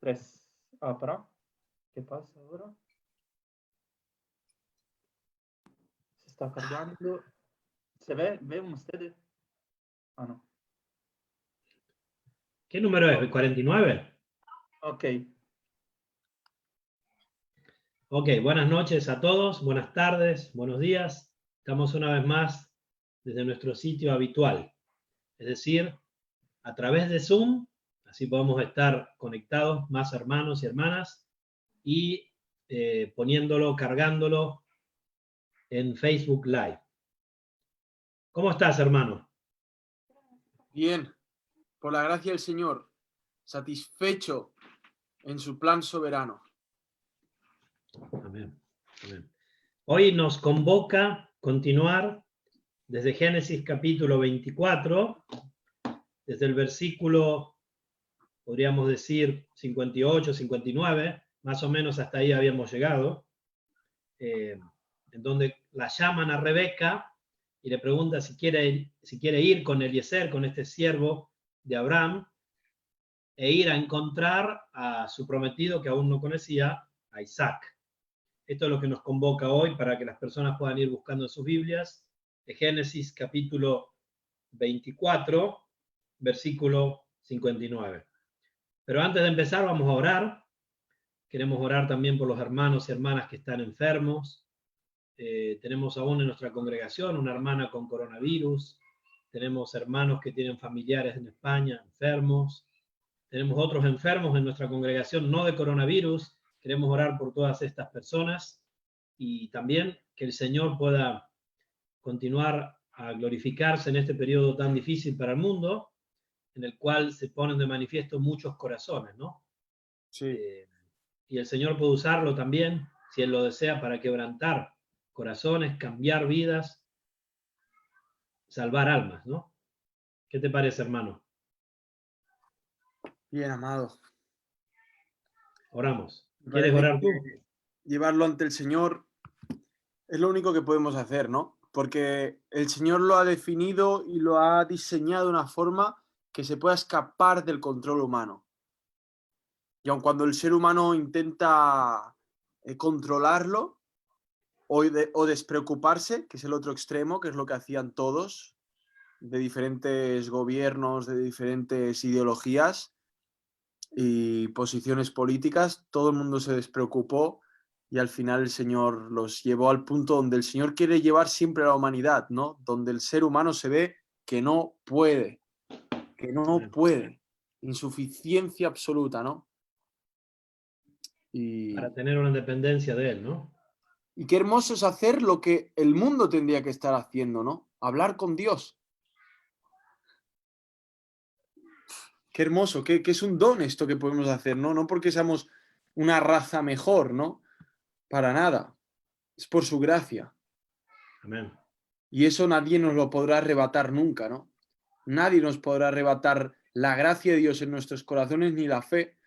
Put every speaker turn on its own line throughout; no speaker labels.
3. Para. ¿Qué pasa ahora? Se está cargando. ¿Se ve? ¿Ven ustedes? Ah, no.
¿Qué número es? ¿49?
Ok.
Ok, buenas noches a todos, buenas tardes, buenos días. Estamos una vez más desde nuestro sitio habitual, es decir, a través de Zoom, así podemos estar conectados más hermanos y hermanas y poniéndolo, cargándolo en Facebook Live. ¿Cómo estás, hermano?
Bien, por la gracia del Señor, satisfecho en su plan soberano.
Amén. Amén. Hoy nos convoca continuar desde Génesis capítulo 24, desde el versículo, podríamos decir, 58, 59, más o menos hasta ahí habíamos llegado, en donde la llaman a Rebeca y le pregunta si quiere ir con Eliezer, con este siervo de Abraham, e ir a encontrar a su prometido que aún no conocía, a Isaac. Esto es lo que nos convoca hoy para que las personas puedan ir buscando en sus Biblias, de Génesis capítulo 24, versículo 59. Pero antes de empezar vamos a orar. Queremos orar también por los hermanos y hermanas que están enfermos. Tenemos aún en nuestra congregación una hermana con coronavirus. Tenemos hermanos que tienen familiares en España enfermos. Tenemos otros enfermos en nuestra congregación, no de coronavirus. Queremos orar por todas estas personas y también que el Señor pueda continuar a glorificarse en este periodo tan difícil para el mundo, en el cual se ponen de manifiesto muchos corazones, ¿no?
Sí.
Y el Señor puede usarlo también, si Él lo desea, para quebrantar corazones, cambiar vidas, salvar almas, ¿no? ¿Qué te parece, hermano?
Bien, amado.
Oramos.
Me
¿Quieres
parece
orar tú?
que llevarlo ante el Señor es lo único que podemos hacer, ¿no? Porque el Señor lo ha definido y lo ha diseñado de una forma que se pueda escapar del control humano. Y aun cuando el ser humano intenta controlarlo o despreocuparse, que es el otro extremo, que es lo que hacían todos, de diferentes gobiernos, de diferentes ideologías y posiciones políticas, todo el mundo se despreocupó y al final el Señor los llevó al punto donde el Señor quiere llevar siempre a la humanidad, ¿no? Donde el ser humano se ve que no puede, insuficiencia absoluta, ¿no?
Para tener una dependencia de Él, ¿no?
Y qué hermoso es hacer lo que el mundo tendría que estar haciendo, ¿no? Hablar con Dios. Qué hermoso, que es un don esto que podemos hacer, ¿no? No porque seamos una raza mejor, ¿no? Para nada. Es por su gracia.
Amén.
Y eso nadie nos lo podrá arrebatar nunca, ¿no? Nadie nos podrá arrebatar la gracia de Dios en nuestros corazones ni la fe.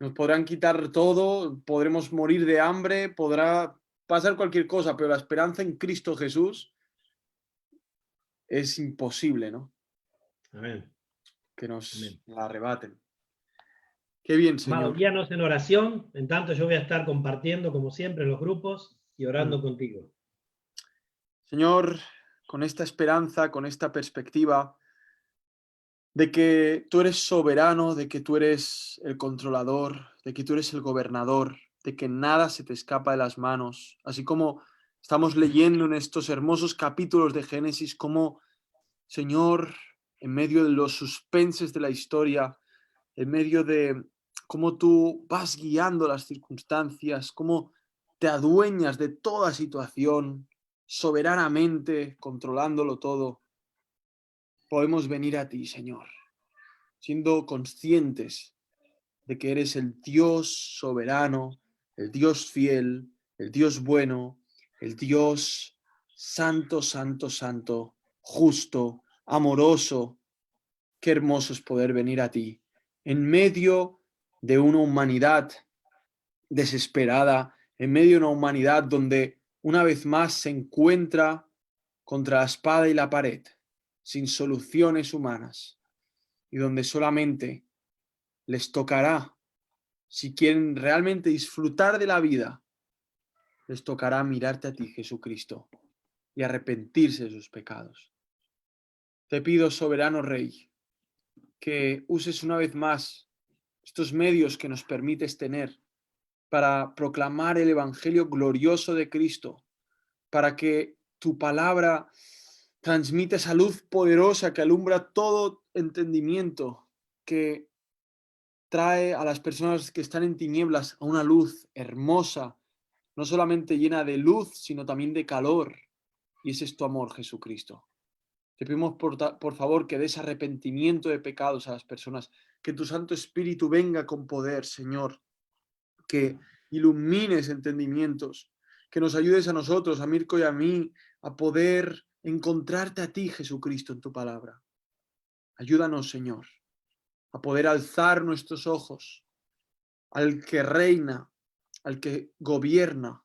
Nos podrán quitar todo, podremos morir de hambre, podrá pasar cualquier cosa, pero la esperanza en Cristo Jesús es imposible, ¿no?
Amén.
Que nos
Amén.
la arrebaten. Qué bien,
Amado,
Señor.
guíanos en oración. En tanto, yo voy a estar compartiendo, como siempre, en los grupos y orando contigo.
Señor, con esta esperanza, con esta perspectiva de que tú eres soberano, de que tú eres el controlador, de que tú eres el gobernador, de que nada se te escapa de las manos, así como estamos leyendo en estos hermosos capítulos de Génesis, como, Señor, en medio de los suspenses de la historia, en medio de cómo tú vas guiando las circunstancias, cómo te adueñas de toda situación, soberanamente, controlándolo todo, podemos venir a ti, Señor, siendo conscientes de que eres el Dios soberano, el Dios fiel, el Dios bueno, el Dios santo, santo, santo, justo, amoroso. Qué hermoso es poder venir a ti en medio de una humanidad desesperada, en medio de una humanidad donde una vez más se encuentra contra la espada y la pared, sin soluciones humanas, y donde solamente les tocará si quieren realmente disfrutar de la vida, les tocará mirarte a ti, Jesucristo, y arrepentirse de sus pecados. Te pido, soberano Rey, que uses una vez más estos medios que nos permites tener para proclamar el Evangelio glorioso de Cristo, para que tu palabra transmita esa luz poderosa que alumbra todo entendimiento, que trae a las personas que están en tinieblas a una luz hermosa, no solamente llena de luz, sino también de calor. Y ese es tu amor, Jesucristo. Te pedimos por favor que des arrepentimiento de pecados a las personas, que tu Santo Espíritu venga con poder, Señor, que ilumines entendimientos, que nos ayudes a nosotros, a Mirko y a mí, a poder encontrarte a ti, Jesucristo, en tu palabra. Ayúdanos, Señor, a poder alzar nuestros ojos al que reina, al que gobierna,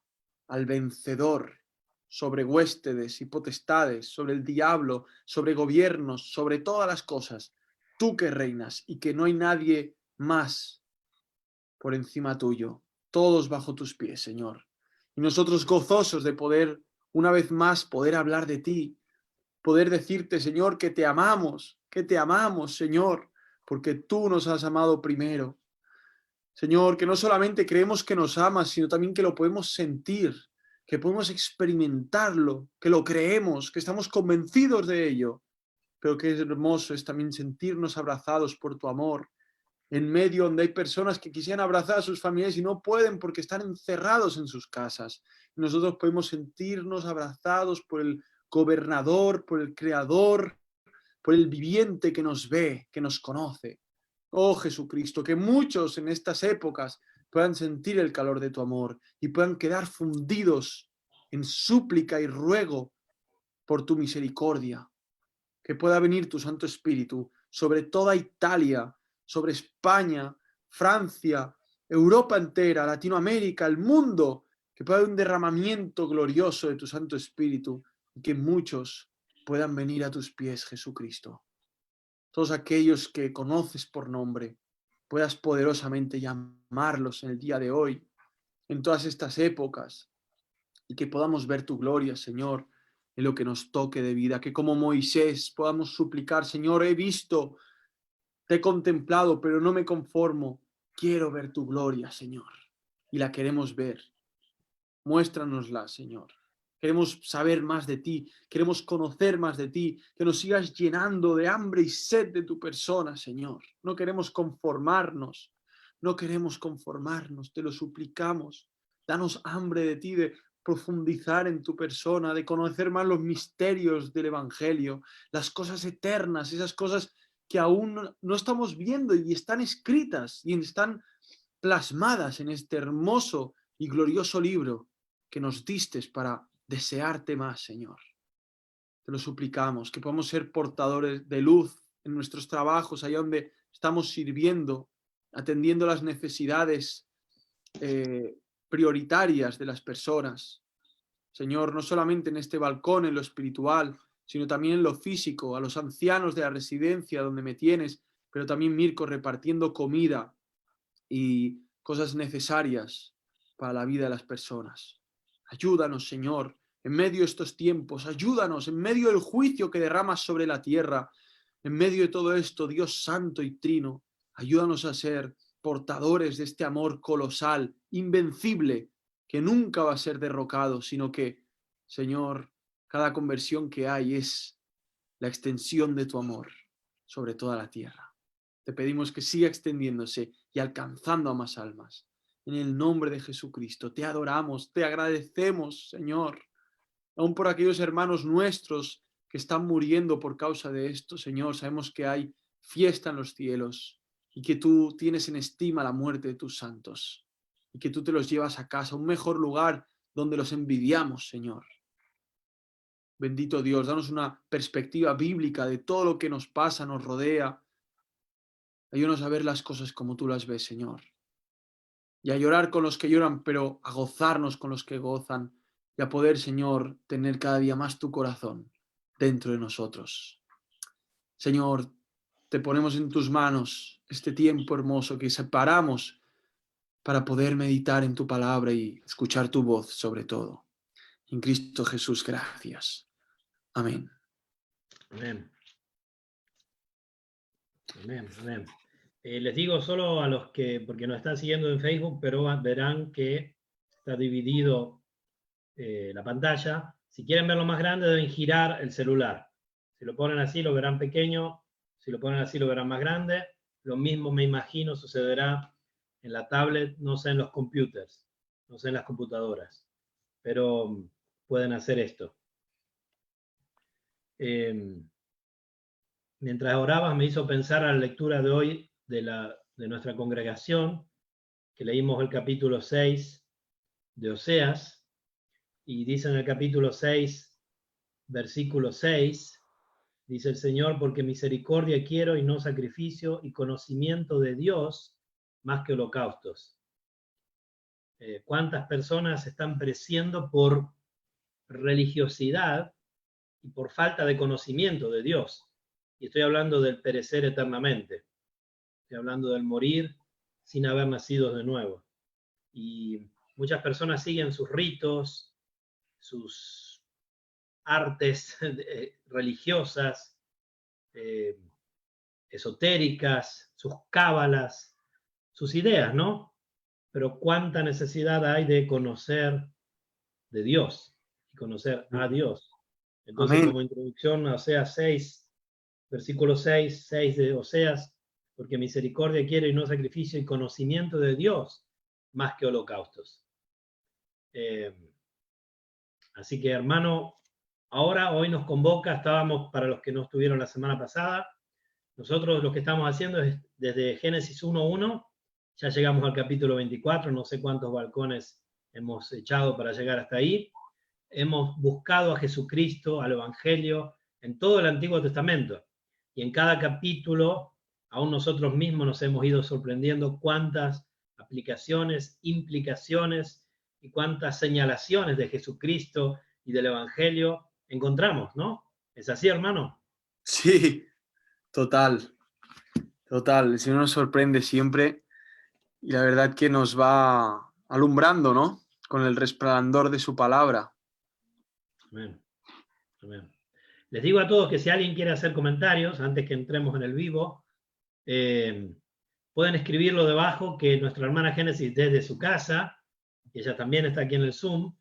al vencedor sobre huéspedes y potestades, sobre el diablo, sobre gobiernos, sobre todas las cosas. Tú que reinas y que no hay nadie más por encima tuyo, todos bajo tus pies, Señor. Y nosotros gozosos de poder, una vez más, poder hablar de ti, poder decirte, Señor, que te amamos, Señor, porque tú nos has amado primero. Señor, que no solamente creemos que nos amas, sino también que lo podemos sentir, que podemos experimentarlo, que lo creemos, que estamos convencidos de ello. Pero qué hermoso es también sentirnos abrazados por tu amor, en medio donde hay personas que quisieran abrazar a sus familiares y no pueden porque están encerrados en sus casas. Y nosotros podemos sentirnos abrazados por el gobernador, por el creador, por el viviente que nos ve, que nos conoce. Oh Jesucristo, que muchos en estas épocas puedan sentir el calor de tu amor y puedan quedar fundidos en súplica y ruego por tu misericordia. Que pueda venir tu Santo Espíritu sobre toda Italia, sobre España, Francia, Europa entera, Latinoamérica, el mundo, que pueda haber un derramamiento glorioso de tu Santo Espíritu y que muchos puedan venir a tus pies, Jesucristo. Todos aquellos que conoces por nombre, puedas poderosamente llamarlos en el día de hoy, en todas estas épocas, y que podamos ver tu gloria, Señor, en lo que nos toque de vida, que como Moisés podamos suplicar, Señor, he visto, te he contemplado, pero no me conformo, quiero ver tu gloria, Señor, y la queremos ver. Muéstranosla, Señor. Queremos saber más de ti, queremos conocer más de ti, que nos sigas llenando de hambre y sed de tu persona, Señor. No queremos conformarnos, te lo suplicamos. Danos hambre de ti, de profundizar en tu persona, de conocer más los misterios del Evangelio, las cosas eternas, esas cosas que aún no estamos viendo y están escritas y están plasmadas en este hermoso y glorioso libro que nos diste para desearte más, Señor. Te lo suplicamos, que podamos ser portadores de luz en nuestros trabajos, allá donde estamos sirviendo, atendiendo las necesidades prioritarias de las personas. Señor, no solamente en este balcón, en lo espiritual, sino también en lo físico, a los ancianos de la residencia donde me tienes, pero también, Mirko, repartiendo comida y cosas necesarias para la vida de las personas. Ayúdanos, Señor, en medio de estos tiempos, ayúdanos en medio del juicio que derramas sobre la tierra, en medio de todo esto, Dios santo y trino, ayúdanos a ser portadores de este amor colosal, invencible, que nunca va a ser derrocado, sino que, Señor, cada conversión que hay es la extensión de tu amor sobre toda la tierra. Te pedimos que siga extendiéndose y alcanzando a más almas. En el nombre de Jesucristo, te adoramos, te agradecemos, Señor, aún por aquellos hermanos nuestros que están muriendo por causa de esto, Señor. Sabemos que hay fiesta en los cielos y que tú tienes en estima la muerte de tus santos y que tú te los llevas a casa, un mejor lugar donde los envidiamos, Señor. Bendito Dios, danos una perspectiva bíblica de todo lo que nos pasa, nos rodea. Ayúdanos a ver las cosas como tú las ves, Señor. Y a llorar con los que lloran, pero a gozarnos con los que gozan. Y a poder, Señor, tener cada día más tu corazón dentro de nosotros. Señor, te ponemos en tus manos este tiempo hermoso que separamos para poder meditar en tu palabra y escuchar tu voz sobre todo. En Cristo Jesús, gracias. Amén.
Amén. Amén, amén. Les digo solo a los que, porque nos están siguiendo en Facebook, pero verán que está dividido la pantalla. Si quieren verlo más grande, deben girar el celular. Si lo ponen así, lo verán pequeño. Si lo ponen así, lo verán más grande. Lo mismo, me imagino, sucederá en la tablet, no sé en los computers, no sé en las computadoras, pero pueden hacer esto. Mientras orabas me hizo pensar a la lectura de hoy de nuestra congregación, que leímos el capítulo 6 de Oseas, y dice en el capítulo 6, versículo 6, dice el Señor, porque misericordia quiero y no sacrificio, y conocimiento de Dios más que holocaustos. ¿Cuántas personas están pereciendo por religiosidad y por falta de conocimiento de Dios? Y estoy hablando del perecer eternamente. Estoy hablando del morir sin haber nacido de nuevo. Y muchas personas siguen sus ritos, sus artes religiosas, esotéricas, sus cábalas, sus ideas, ¿no? Pero cuánta necesidad hay de conocer de Dios y conocer a Dios. Entonces,
Amén.
como introducción a Oseas 6, versículo 6 de Oseas, porque misericordia quiere y no sacrificio, y conocimiento de Dios más que holocaustos. Así que, hermano, hoy nos convoca, estábamos, para los que no estuvieron la semana pasada, nosotros lo que estamos haciendo es desde Génesis 1:1, ya llegamos al capítulo 24, no sé cuántos balcones hemos echado para llegar hasta ahí. Hemos buscado a Jesucristo, al Evangelio, en todo el Antiguo Testamento. Y en cada capítulo, aún nosotros mismos nos hemos ido sorprendiendo cuántas aplicaciones, implicaciones y cuántas señalaciones de Jesucristo y del Evangelio encontramos, ¿no? ¿Es así, hermano?
Sí, total. Total. El Señor nos sorprende siempre y la verdad que nos va alumbrando, ¿no? Con el resplandor de su palabra.
Amén. Amén. Les digo a todos que si alguien quiere hacer comentarios antes que entremos en el vivo, pueden escribirlo debajo, que nuestra hermana Génesis desde su casa, y ella también está aquí en el Zoom,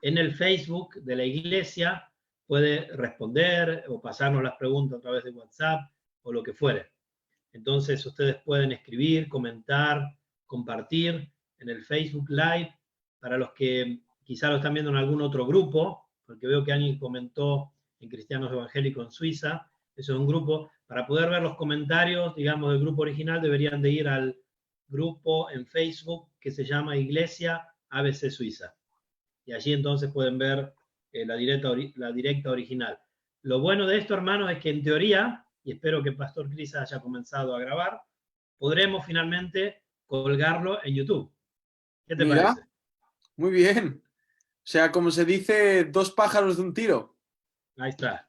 en el Facebook de la iglesia, puede responder o pasarnos las preguntas a través de WhatsApp o lo que fuere. Entonces ustedes pueden escribir, comentar, compartir en el Facebook Live. Para los que quizá lo están viendo en algún otro grupo, porque veo que alguien comentó en Cristianos Evangélicos en Suiza, eso es un grupo. Para poder ver los comentarios, digamos, del grupo original, deberían de ir al grupo en Facebook que se llama Iglesia ABC Suiza. Y allí entonces pueden ver la directa original. Lo bueno de esto, hermanos, es que en teoría, y espero que Pastor Cris haya comenzado a grabar, podremos finalmente colgarlo en YouTube. ¿Qué te
Mira,
parece?
muy bien. O sea, como se dice, 2 pájaros de un tiro.
Ahí está.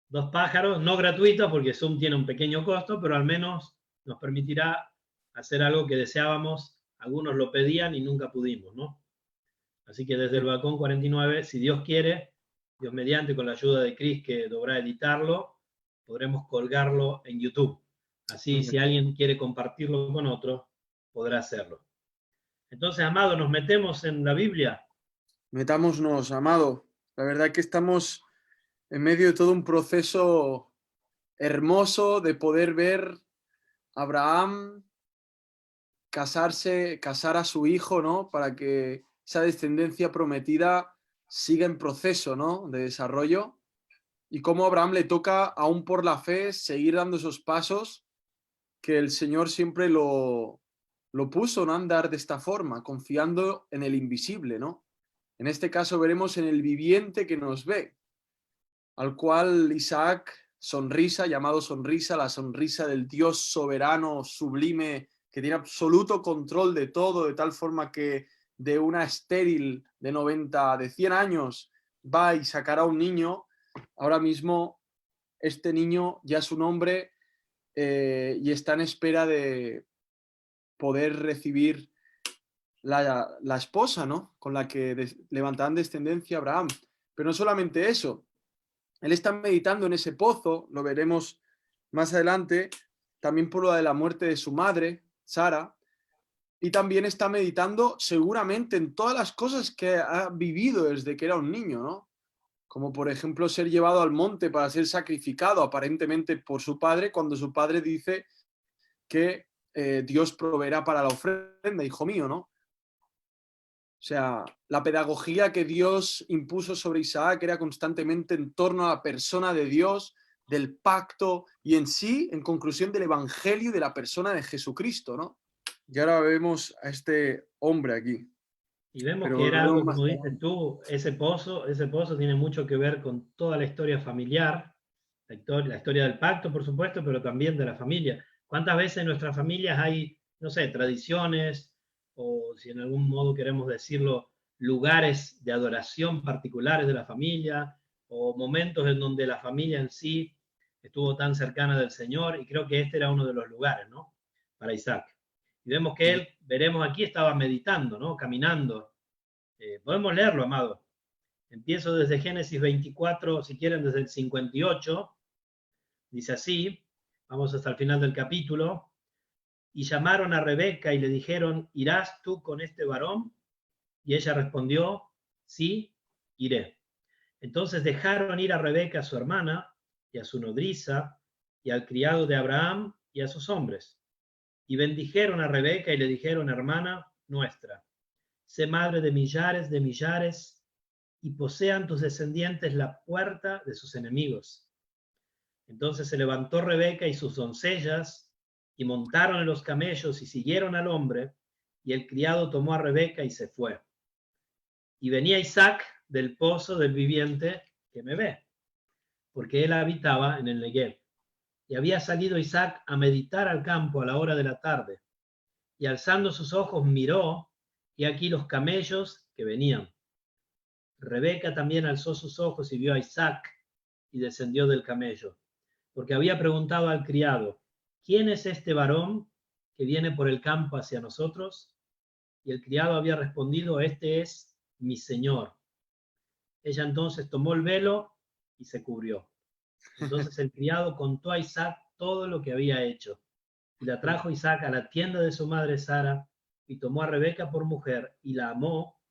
2 pájaros, no gratuitos porque Zoom tiene un pequeño costo, pero al menos nos permitirá hacer algo que deseábamos, algunos lo pedían y nunca pudimos, ¿no? Así que desde el balcón 49, si Dios quiere, Dios mediante, con la ayuda de Chris, que deberá editarlo, podremos colgarlo en YouTube. Así, si alguien quiere compartirlo con otro, podrá hacerlo. Entonces, amado, nos metemos en la Biblia.
Metámonos, amado. La verdad que estamos en medio de todo un proceso hermoso de poder ver a Abraham casar a su hijo, ¿no? Para que esa descendencia prometida siga en proceso, ¿no? De desarrollo. Y cómo a Abraham le toca, aún por la fe, seguir dando esos pasos que el Señor siempre lo puso, ¿no? Andar de esta forma, confiando en el invisible, ¿no? En este caso veremos en el viviente que nos ve, al cual Isaac, sonrisa, llamado sonrisa, la sonrisa del Dios soberano, sublime, que tiene absoluto control de todo, de tal forma que de una estéril de 100 años, va y sacará un niño. Ahora mismo este niño ya es un hombre y está en espera de poder recibir la esposa, ¿no? Con la que levantarán descendencia Abraham. Pero no solamente eso, él está meditando en ese pozo, lo veremos más adelante, también por lo de la muerte de su madre, Sara, y también está meditando seguramente en todas las cosas que ha vivido desde que era un niño, ¿no? Como por ejemplo ser llevado al monte para ser sacrificado aparentemente por su padre, cuando su padre dice que Dios proveerá para la ofrenda, hijo mío, ¿no? O sea, la pedagogía que Dios impuso sobre Isaac era constantemente en torno a la persona de Dios, del pacto y en sí, en conclusión, del evangelio y de la persona de Jesucristo, ¿no? Y ahora vemos a este hombre aquí.
Y vemos
Pero
que era algo,
volveremos más
como dices
adelante.
tú, ese pozo tiene mucho que ver con toda la historia familiar, la historia del pacto, por supuesto, pero también de la familia. ¿Cuántas veces en nuestras familias hay, no sé, tradiciones, o si en algún modo queremos decirlo, lugares de adoración particulares de la familia, o momentos en donde la familia en sí estuvo tan cercana del Señor? Y creo que este era uno de los lugares, ¿no? Para Isaac. Y vemos que él, veremos aquí, estaba meditando, ¿no? Caminando. Podemos leerlo, amado. Empiezo desde Génesis 24, si quieren, desde el 58. Dice así, vamos hasta el final del capítulo. Y llamaron a Rebeca y le dijeron, ¿irás tú con este varón? Y ella respondió, sí, iré. Entonces dejaron ir a Rebeca, su hermana, y a su nodriza, y al criado de Abraham, y a sus hombres. Y bendijeron a Rebeca y le dijeron, hermana nuestra, sé madre de millares, y posean tus descendientes la puerta de sus enemigos. Entonces se levantó Rebeca y sus doncellas, y montaron en los camellos y siguieron al hombre, y el criado tomó a Rebeca y se fue. Y venía Isaac del pozo del viviente que me ve, porque él habitaba en el Negev. Y había salido Isaac a meditar al campo a la hora de la tarde, y alzando sus ojos miró, y aquí los camellos que venían. Rebeca también alzó sus ojos y vio a Isaac, y descendió del camello, porque había preguntado al criado, ¿quién es este varón que viene por el campo hacia nosotros? Y el criado había respondido, este es mi señor. Ella entonces tomó el velo y se cubrió. Entonces el criado contó a Isaac todo lo que había hecho. Y la trajo Isaac a la tienda de su madre Sara, y tomó a Rebeca por mujer, y la amó,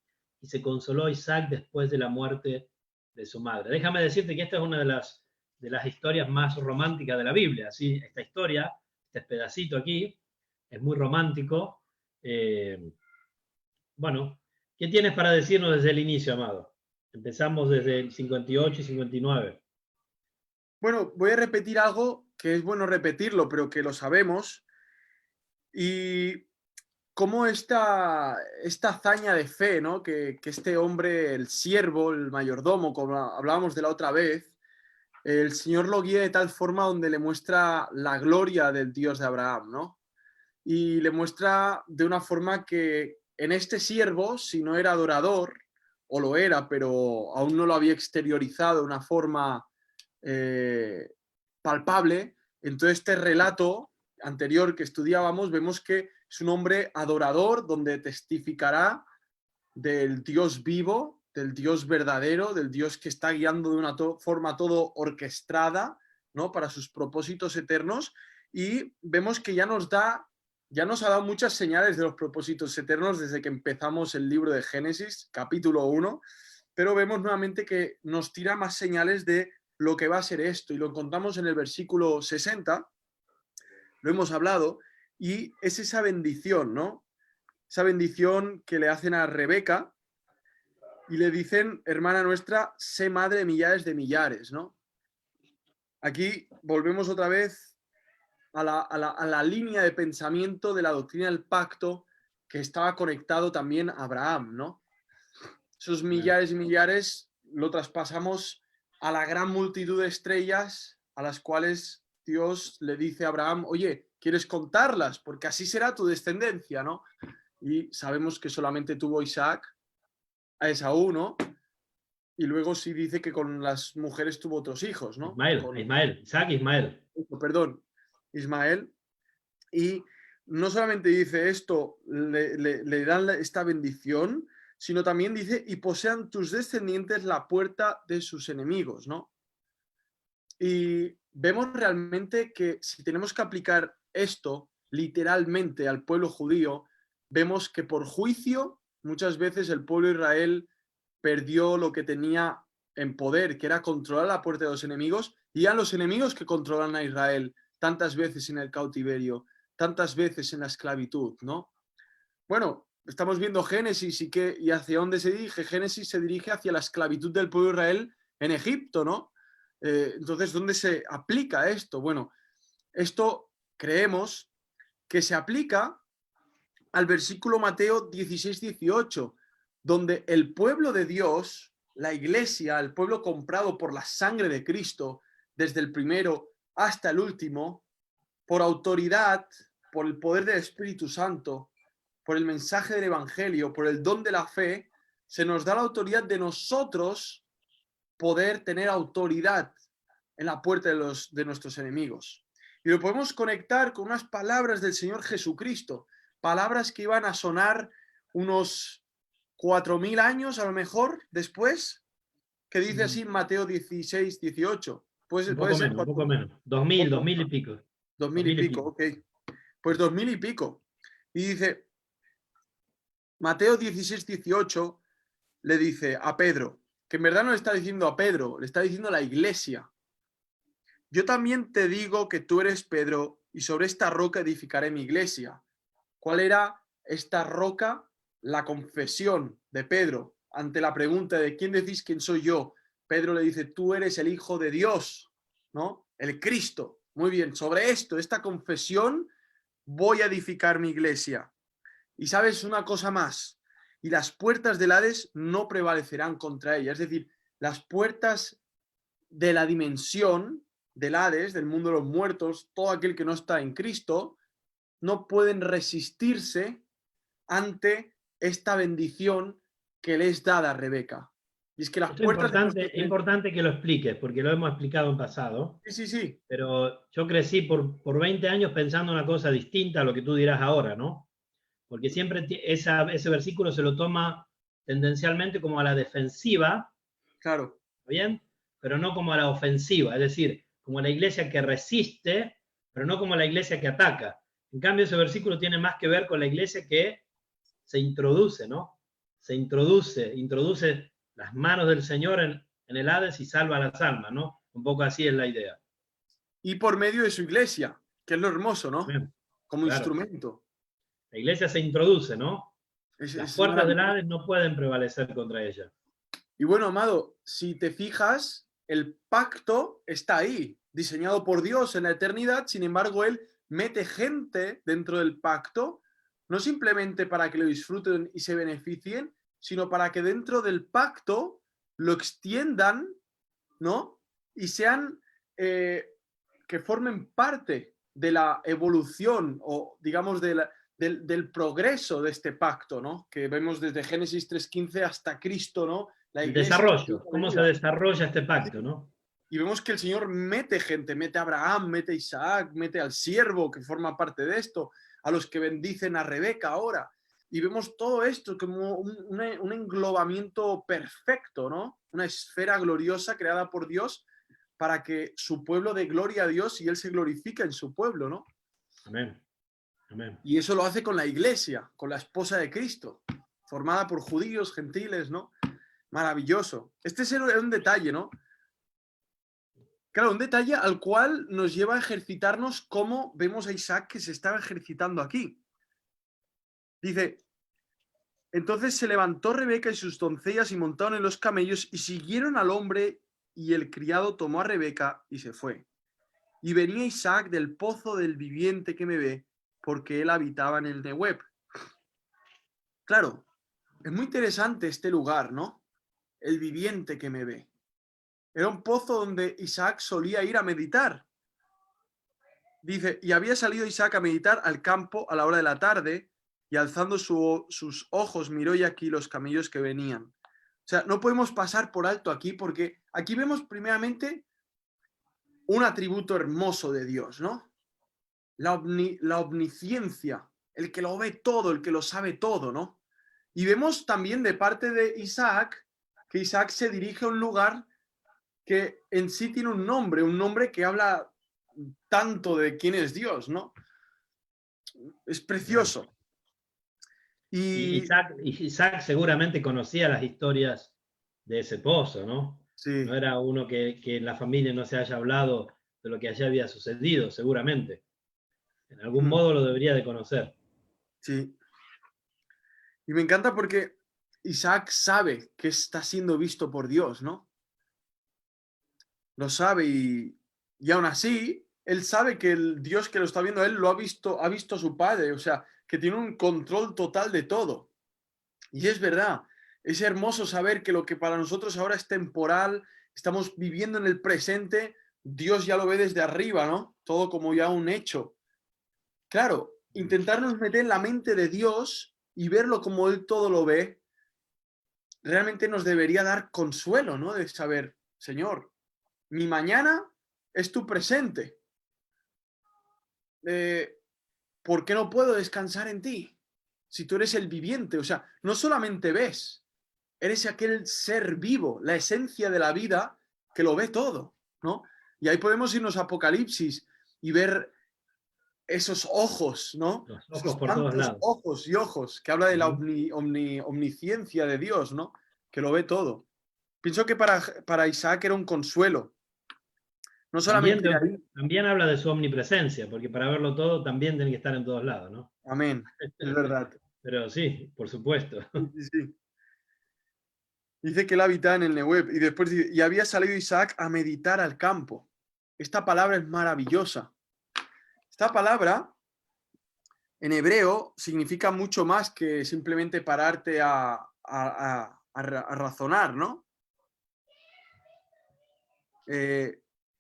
y se consoló Isaac después de la muerte de su madre. Déjame decirte que esta es una de las historias más románticas de la Biblia. ¿Sí? Esta historia, este pedacito aquí, es muy romántico. Bueno, ¿qué tienes para decirnos desde el inicio, amado? Empezamos desde el 58 y 59.
Bueno, voy a repetir algo que es bueno repetirlo, pero que lo sabemos. Y cómo esta hazaña de fe, ¿no? Que este hombre, el siervo, el mayordomo, como hablábamos de la otra vez, el Señor lo guía de tal forma donde le muestra la gloria del Dios de Abraham, ¿no? Y le muestra de una forma que en este siervo, si no era adorador, o lo era, pero aún no lo había exteriorizado de una forma palpable, en todo este relato anterior que estudiábamos, vemos que es un hombre adorador donde testificará del Dios vivo, del Dios verdadero, del Dios que está guiando de una forma todo orquestada, ¿no? Para sus propósitos eternos. Y vemos que ya nos ha dado muchas señales de los propósitos eternos desde que empezamos el libro de Génesis, capítulo 1, pero vemos nuevamente que nos tira más señales de lo que va a ser esto, y lo encontramos en el versículo 60, lo hemos hablado, y es esa bendición, ¿no? Esa bendición que le hacen a Rebeca y le dicen, hermana nuestra, sé madre de millares, ¿no? Aquí volvemos otra vez a la línea de pensamiento de la doctrina del pacto que estaba conectado también a Abraham, ¿no? Esos millares y millares lo traspasamos a la gran multitud de estrellas a las cuales Dios le dice a Abraham, oye, ¿quieres contarlas? Porque así será tu descendencia, ¿no? Y sabemos que solamente tuvo Isaac a Esaú, ¿no? Y luego sí dice que con las mujeres tuvo otros hijos, ¿no?
Ismael, Isaac Ismael.
Perdón, Ismael. Y no solamente dice esto, le dan esta bendición, sino también dice, y posean tus descendientes la puerta de sus enemigos, ¿no? Y vemos realmente que si tenemos que aplicar esto literalmente al pueblo judío, vemos que por juicio muchas veces el pueblo de Israel perdió lo que tenía en poder, que era controlar la puerta de los enemigos, y eran los enemigos que controlan a Israel tantas veces en el cautiverio, tantas veces en la esclavitud, ¿no? Bueno, estamos viendo Génesis y hacia dónde se dirige. Génesis se dirige hacia la esclavitud del pueblo de Israel en Egipto, ¿no? Entonces, ¿dónde se aplica esto? Bueno, esto creemos que se aplica al versículo Mateo 16-18, donde el pueblo de Dios, la iglesia, el pueblo comprado por la sangre de Cristo, desde el primero hasta el último, por autoridad, por el poder del Espíritu Santo, por el mensaje del Evangelio, por el don de la fe, se nos da la autoridad de nosotros poder tener autoridad en la puerta de nuestros enemigos. Y lo podemos conectar con unas palabras del Señor Jesucristo, palabras que iban a sonar unos 4000 años a lo mejor después, que dice así en Mateo 16-18. Pues,
Un
puede
poco
ser
menos, un poco menos. 2000 y pico.
2000 y pico, ok. Pues 2000 y pico. Y dice, Mateo 16-18 le dice a Pedro, que en verdad no le está diciendo a Pedro, le está diciendo a la iglesia. Yo también te digo que tú eres Pedro y sobre esta roca edificaré mi iglesia. ¿Cuál era esta roca? La confesión de Pedro ante la pregunta de ¿quién decís quién soy yo? Pedro le dice, tú eres el Hijo de Dios, ¿no? El Cristo. Muy bien, sobre esto, esta confesión, voy a edificar mi iglesia. Y sabes una cosa más, y las puertas del Hades no prevalecerán contra ella. Es decir, las puertas de la dimensión del Hades, del mundo de los muertos, todo aquel que no está en Cristo, no pueden resistirse ante esta bendición que le es dada a Rebeca. Y es que las
Esto
puertas
es importante que lo expliques, porque lo hemos explicado en pasado.
Sí.
Pero yo crecí por 20 años pensando una cosa distinta a lo que tú dirás ahora, ¿no? Porque siempre ese versículo se lo toma tendencialmente como a la defensiva,
Claro.
¿bien? Pero no como a la ofensiva, es decir, como la iglesia que resiste, pero no como la iglesia que ataca. En cambio, ese versículo tiene más que ver con la iglesia que se introduce, ¿no? Se introduce las manos del Señor en el Hades y salva las almas, ¿no? Un poco así es la idea.
Y por medio de su iglesia, que es lo hermoso, ¿no?
Bien,
Como
claro.
instrumento.
La iglesia se introduce, ¿no? Las
Es
puertas del
maravilloso.
Hades no pueden prevalecer contra ella.
Y bueno, amado, si te fijas, el pacto está ahí, diseñado por Dios en la eternidad. Sin embargo, Él mete gente dentro del pacto, no simplemente para que lo disfruten y se beneficien, sino para que dentro del pacto lo extiendan, ¿no? Y sean, que formen parte de la evolución o, digamos, del progreso de este pacto, ¿no? Que vemos desde Génesis 3:15 hasta Cristo, ¿no? La
El
iglesia.
desarrollo, cómo se desarrolla este pacto, ¿no?
Y vemos que el Señor mete gente, mete a Abraham, mete a Isaac, mete al siervo que forma parte de esto, a los que bendicen a Rebeca ahora. Y vemos todo esto como un englobamiento perfecto, ¿no? Una esfera gloriosa creada por Dios para que su pueblo dé gloria a Dios y Él se glorifica en su pueblo, ¿no?
Amén. Amén.
Y eso lo hace con la iglesia, con la esposa de Cristo, formada por judíos, gentiles, ¿no? Maravilloso. Este es un detalle, ¿no? Claro, un detalle al cual nos lleva a ejercitarnos como vemos a Isaac que se estaba ejercitando aquí. Dice, entonces se levantó Rebeca y sus doncellas y montaron en los camellos y siguieron al hombre, y el criado tomó a Rebeca y se fue. Y venía Isaac del pozo del viviente que me ve, porque él habitaba en el Nehueb. Claro, es muy interesante este lugar, ¿no? El viviente que me ve. Era un pozo donde Isaac solía ir a meditar. Dice, y había salido Isaac a meditar al campo a la hora de la tarde, y alzando sus ojos miró y aquí los camellos que venían. O sea, no podemos pasar por alto aquí, porque aquí vemos primeramente un atributo hermoso de Dios, ¿no? la omnisciencia, el que lo ve todo, el que lo sabe todo, ¿no? Y vemos también de parte de Isaac, que Isaac se dirige a un lugar que en sí tiene un nombre que habla tanto de quién es Dios, ¿no? Es precioso.
Y
Y
Isaac seguramente conocía las historias de ese pozo, ¿no?
sí,
No era uno que en la familia no se haya hablado de lo que allá había sucedido, seguramente. En algún modo lo debería de conocer.
sí. Y me encanta porque Isaac sabe que está siendo visto por Dios, ¿no? Lo sabe y aún así, él sabe que el Dios que lo está viendo, él lo ha visto a su padre, o sea, que tiene un control total de todo. Y es verdad, es hermoso saber que lo que para nosotros ahora es temporal, estamos viviendo en el presente, Dios ya lo ve desde arriba, ¿no? Todo como ya un hecho. Claro, intentarnos meter en la mente de Dios y verlo como Él todo lo ve, realmente nos debería dar consuelo, ¿no? De saber, Señor, mi mañana es tu presente. ¿Por qué no puedo descansar en ti? Si tú eres el viviente, o sea, no solamente ves, eres aquel ser vivo, la esencia de la vida que lo ve todo, ¿no? Y ahí podemos irnos a Apocalipsis y ver esos ojos, ¿no?
Los ojos
Esos
por todos
tantos
lados.
ojos y ojos que habla de la omnisciencia de Dios, ¿no? Que lo ve todo. Pienso que para Isaac era un consuelo. No
También,
solamente ir ahí,
también habla de su omnipresencia, porque para verlo todo también tiene que estar en todos lados, ¿no?
amén, es verdad.
Pero sí, por supuesto.
Sí, sí, sí. Dice que él habitaba en el Negev y después dice, y había salido Isaac a meditar al campo. Esta palabra es maravillosa. Esta palabra en hebreo significa mucho más que simplemente pararte a razonar, ¿no?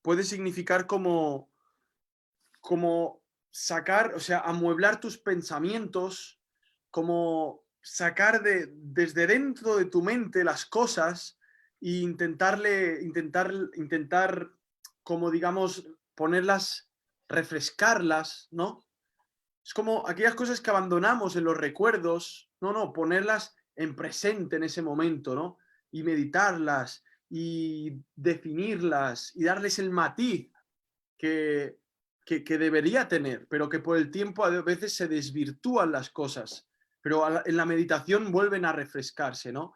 Puede significar como sacar, o sea, amueblar tus pensamientos, como sacar desde dentro de tu mente las cosas e intentar, como digamos, ponerlas, refrescarlas, ¿no? Es como aquellas cosas que abandonamos en los recuerdos, no, ponerlas en presente en ese momento, ¿no? Y meditarlas y definirlas y darles el matiz que, que debería tener, pero que por el tiempo a veces se desvirtúan las cosas, pero en la meditación vuelven a refrescarse, ¿no?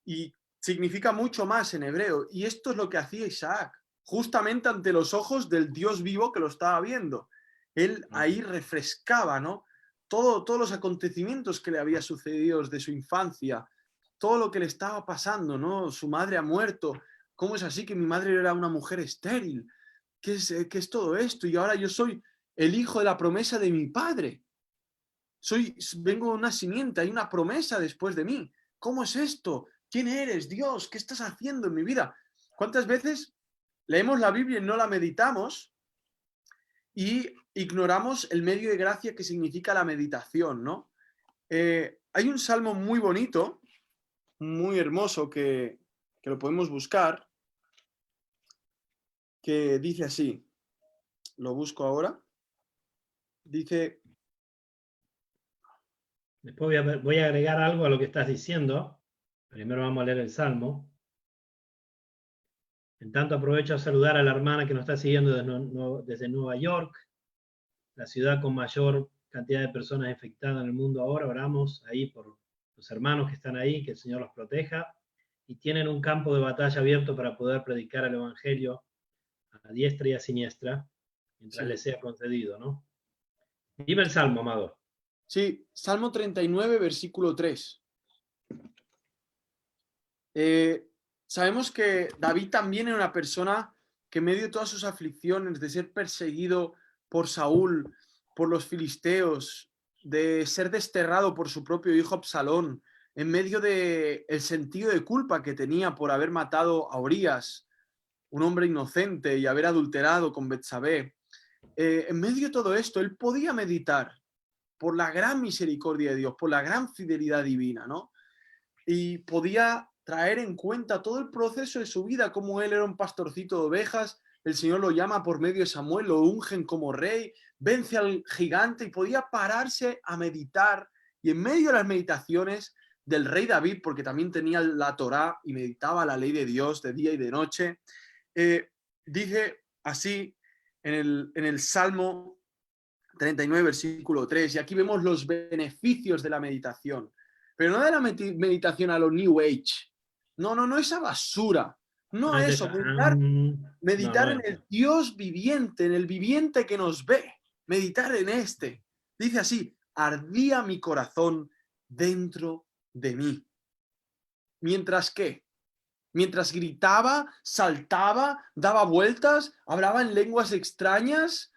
Y significa mucho más en hebreo. Y esto es lo que hacía Isaac, justamente ante los ojos del Dios vivo que lo estaba viendo. Él ahí refrescaba, ¿no? Todos los acontecimientos que le había sucedido desde su infancia, todo lo que le estaba pasando, ¿no? Su madre ha muerto. ¿Cómo es así que mi madre era una mujer estéril? ¿Qué es todo esto? Y ahora yo soy el hijo de la promesa de mi padre. Vengo de una simiente, hay una promesa después de mí. ¿Cómo es esto? ¿Quién eres, Dios? ¿Qué estás haciendo en mi vida? ¿Cuántas veces leemos la Biblia y no la meditamos y ignoramos el medio de gracia que significa la meditación, ¿no? Hay un salmo muy bonito, muy hermoso, que lo podemos buscar, que dice así, lo busco ahora, dice...
Después voy a agregar algo a lo que estás diciendo. Primero vamos a leer el Salmo. En tanto aprovecho a saludar a la hermana que nos está siguiendo desde Nueva York, la ciudad con mayor cantidad de personas infectadas en el mundo ahora. Oramos ahí por los hermanos que están ahí, que el Señor los proteja. Y tienen un campo de batalla abierto para poder predicar el Evangelio a diestra y a siniestra, mientras
Sí.
les sea concedido, ¿no? Dime el Salmo, amado.
Sí, Salmo 39, versículo 3. Sabemos que David también era una persona que en medio de todas sus aflicciones, de ser perseguido por Saúl, por los filisteos, de ser desterrado por su propio hijo Absalón, en medio de el sentido de culpa que tenía por haber matado a Urías, un hombre inocente, y haber adulterado con Betsabé, en medio de todo esto, él podía meditar por la gran misericordia de Dios, por la gran fidelidad divina, ¿no? Y podía traer en cuenta todo el proceso de su vida, como él era un pastorcito de ovejas, el Señor lo llama por medio de Samuel, lo ungen como rey, vence al gigante y podía pararse a meditar. Y en medio de las meditaciones del rey David, porque también tenía la Torá y meditaba la ley de Dios de día y de noche, dice así en el Salmo 39, versículo 3, y aquí vemos los beneficios de la meditación, pero no de la meditación a lo New Age, no esa basura, no
No es
eso,
esa.
meditar
No
en
es.
el Dios viviente, en el viviente que nos ve, meditar en este. Dice así, ardía mi corazón dentro de mí. Mientras que, mientras gritaba, saltaba, daba vueltas, hablaba en lenguas extrañas,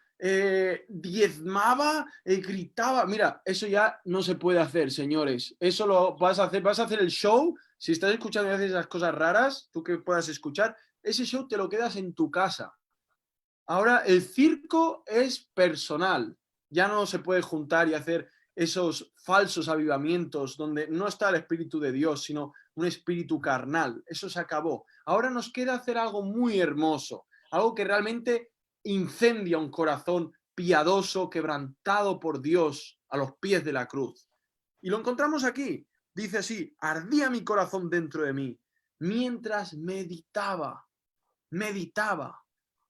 diezmaba, gritaba. Mira, eso ya no se puede hacer, señores. Eso lo vas a hacer el show. Si estás escuchando y haces esas cosas raras, tú que puedas escuchar, ese show te lo quedas en tu casa. Ahora el circo es personal. Ya no se puede juntar y hacer esos falsos avivamientos donde no está el Espíritu de Dios, sino un espíritu carnal. Eso se acabó. Ahora nos queda hacer algo muy hermoso, algo que realmente incendia un corazón piadoso, quebrantado por Dios a los pies de la cruz. Y lo encontramos aquí. Dice así, ardía mi corazón dentro de mí, mientras meditaba.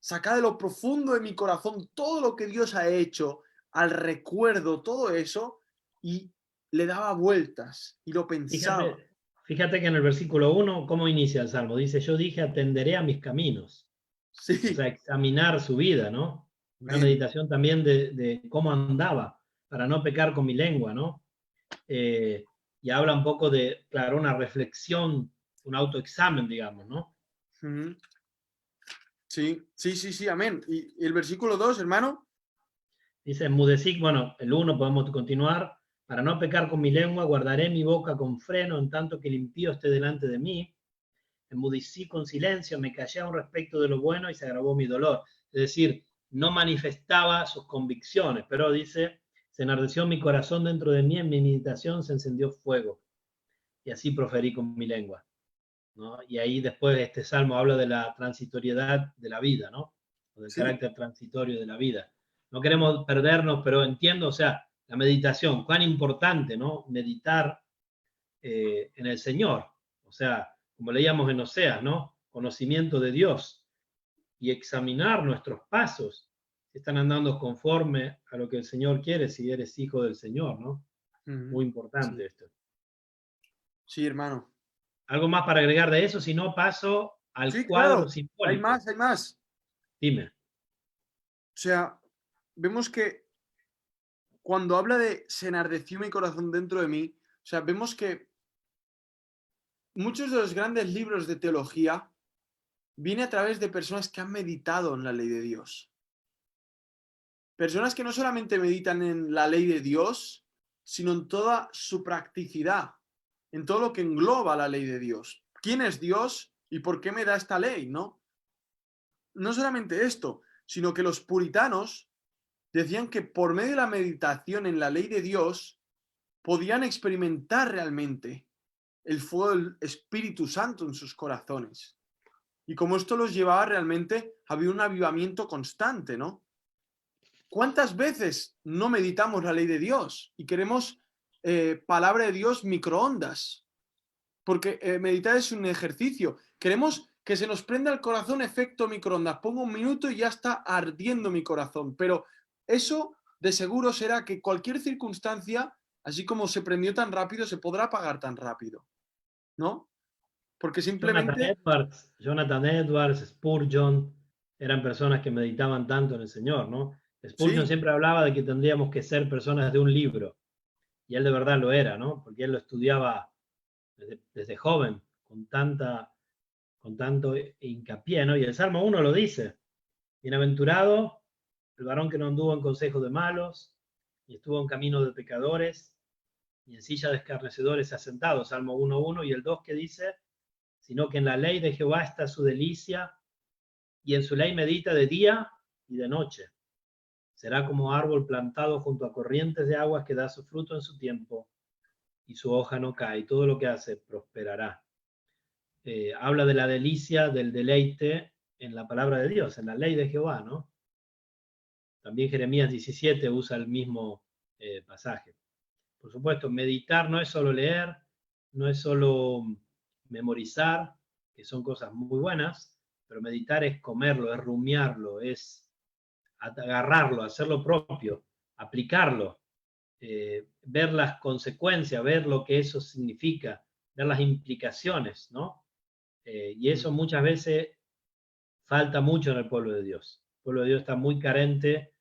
Saca de lo profundo de mi corazón todo lo que Dios ha hecho, al recuerdo, todo eso, y le daba vueltas y lo pensaba.
Fíjate que en el versículo 1, ¿cómo inicia el Salmo? Dice, yo dije, atenderé a mis caminos. O sea,
Sí,
examinar su vida, ¿no? Una
amén.
meditación también de cómo andaba, para no pecar con mi lengua, ¿no? Y habla un poco de, claro, una reflexión, un autoexamen, digamos, ¿no?
Sí, amén. ¿Y el versículo 2, hermano?
Dice, enmudecí, bueno, el 1 podemos continuar, para no pecar con mi lengua, guardaré mi boca con freno, en tanto que el impío esté delante de mí. Enmudecí con silencio, me callé a un respecto de lo bueno y se agravó mi dolor. Es decir, no manifestaba sus convicciones, pero dice, se enardeció mi corazón dentro de mí, en mi meditación se encendió fuego. Y así proferí con mi lengua, ¿no? Y ahí después este salmo habla de la transitoriedad de la vida, ¿no? O del
Sí.
carácter transitorio de la vida. No queremos perdernos, pero entiendo, o sea, la meditación, cuán importante, ¿no? Meditar en el Señor. O sea, como leíamos en Oseas, ¿no? Conocimiento de Dios y examinar nuestros pasos, si están andando conforme a lo que el Señor quiere, si eres hijo del Señor, ¿no? Muy
Sí,
importante esto.
sí, hermano.
¿Algo más para agregar de eso? Si no, paso al
Sí,
cuadro
claro. Hay
simbólico.
más, hay más.
Dime.
O sea, vemos que cuando habla de se enardeció mi corazón dentro de mí, o sea, vemos que muchos de los grandes libros de teología viene a través de personas que han meditado en la ley de Dios. Personas que no solamente meditan en la ley de Dios, sino en toda su practicidad, en todo lo que engloba la ley de Dios. ¿Quién es Dios y por qué me da esta ley? No solamente esto, sino que los puritanos decían que por medio de la meditación en la ley de Dios podían experimentar realmente el fuego del Espíritu Santo en sus corazones. Y como esto los llevaba realmente, había un avivamiento constante, ¿no? ¿Cuántas veces no meditamos la ley de Dios y queremos palabra de Dios microondas? Porque meditar es un ejercicio. Queremos que se nos prenda el corazón efecto microondas. Pongo un minuto y ya está ardiendo mi corazón. Pero eso de seguro será que cualquier circunstancia, así como se prendió tan rápido, se podrá apagar tan rápido, ¿no? Porque simplemente...
Jonathan Edwards, Spurgeon, eran personas que meditaban tanto en el Señor, ¿no? Spurgeon
Sí,
siempre hablaba de que tendríamos que ser personas de un libro, y él de verdad lo era, ¿no? Porque él lo estudiaba desde joven, con tanto hincapié, ¿no? Y el Salmo 1 lo dice, bienaventurado el varón que no anduvo en consejo de malos, ni estuvo en camino de pecadores, ni en silla de escarnecedores asentado, Salmo 1.1, y el 2 que dice, sino que en la ley de Jehová está su delicia, y en su ley medita de día y de noche. Será como árbol plantado junto a corrientes de aguas que da su fruto en su tiempo, y su hoja no cae, y todo lo que hace prosperará. Habla de la delicia, del deleite en la palabra de Dios, en la ley de Jehová, ¿no? También Jeremías 17 usa el mismo pasaje. Por supuesto, meditar no es solo leer, no es solo memorizar, que son cosas muy buenas, pero meditar es comerlo, es rumiarlo, es agarrarlo, hacerlo propio, aplicarlo, ver las consecuencias, ver lo que eso significa, ver las implicaciones, ¿no? Y eso muchas veces falta mucho en el pueblo de Dios. El pueblo de Dios está muy carente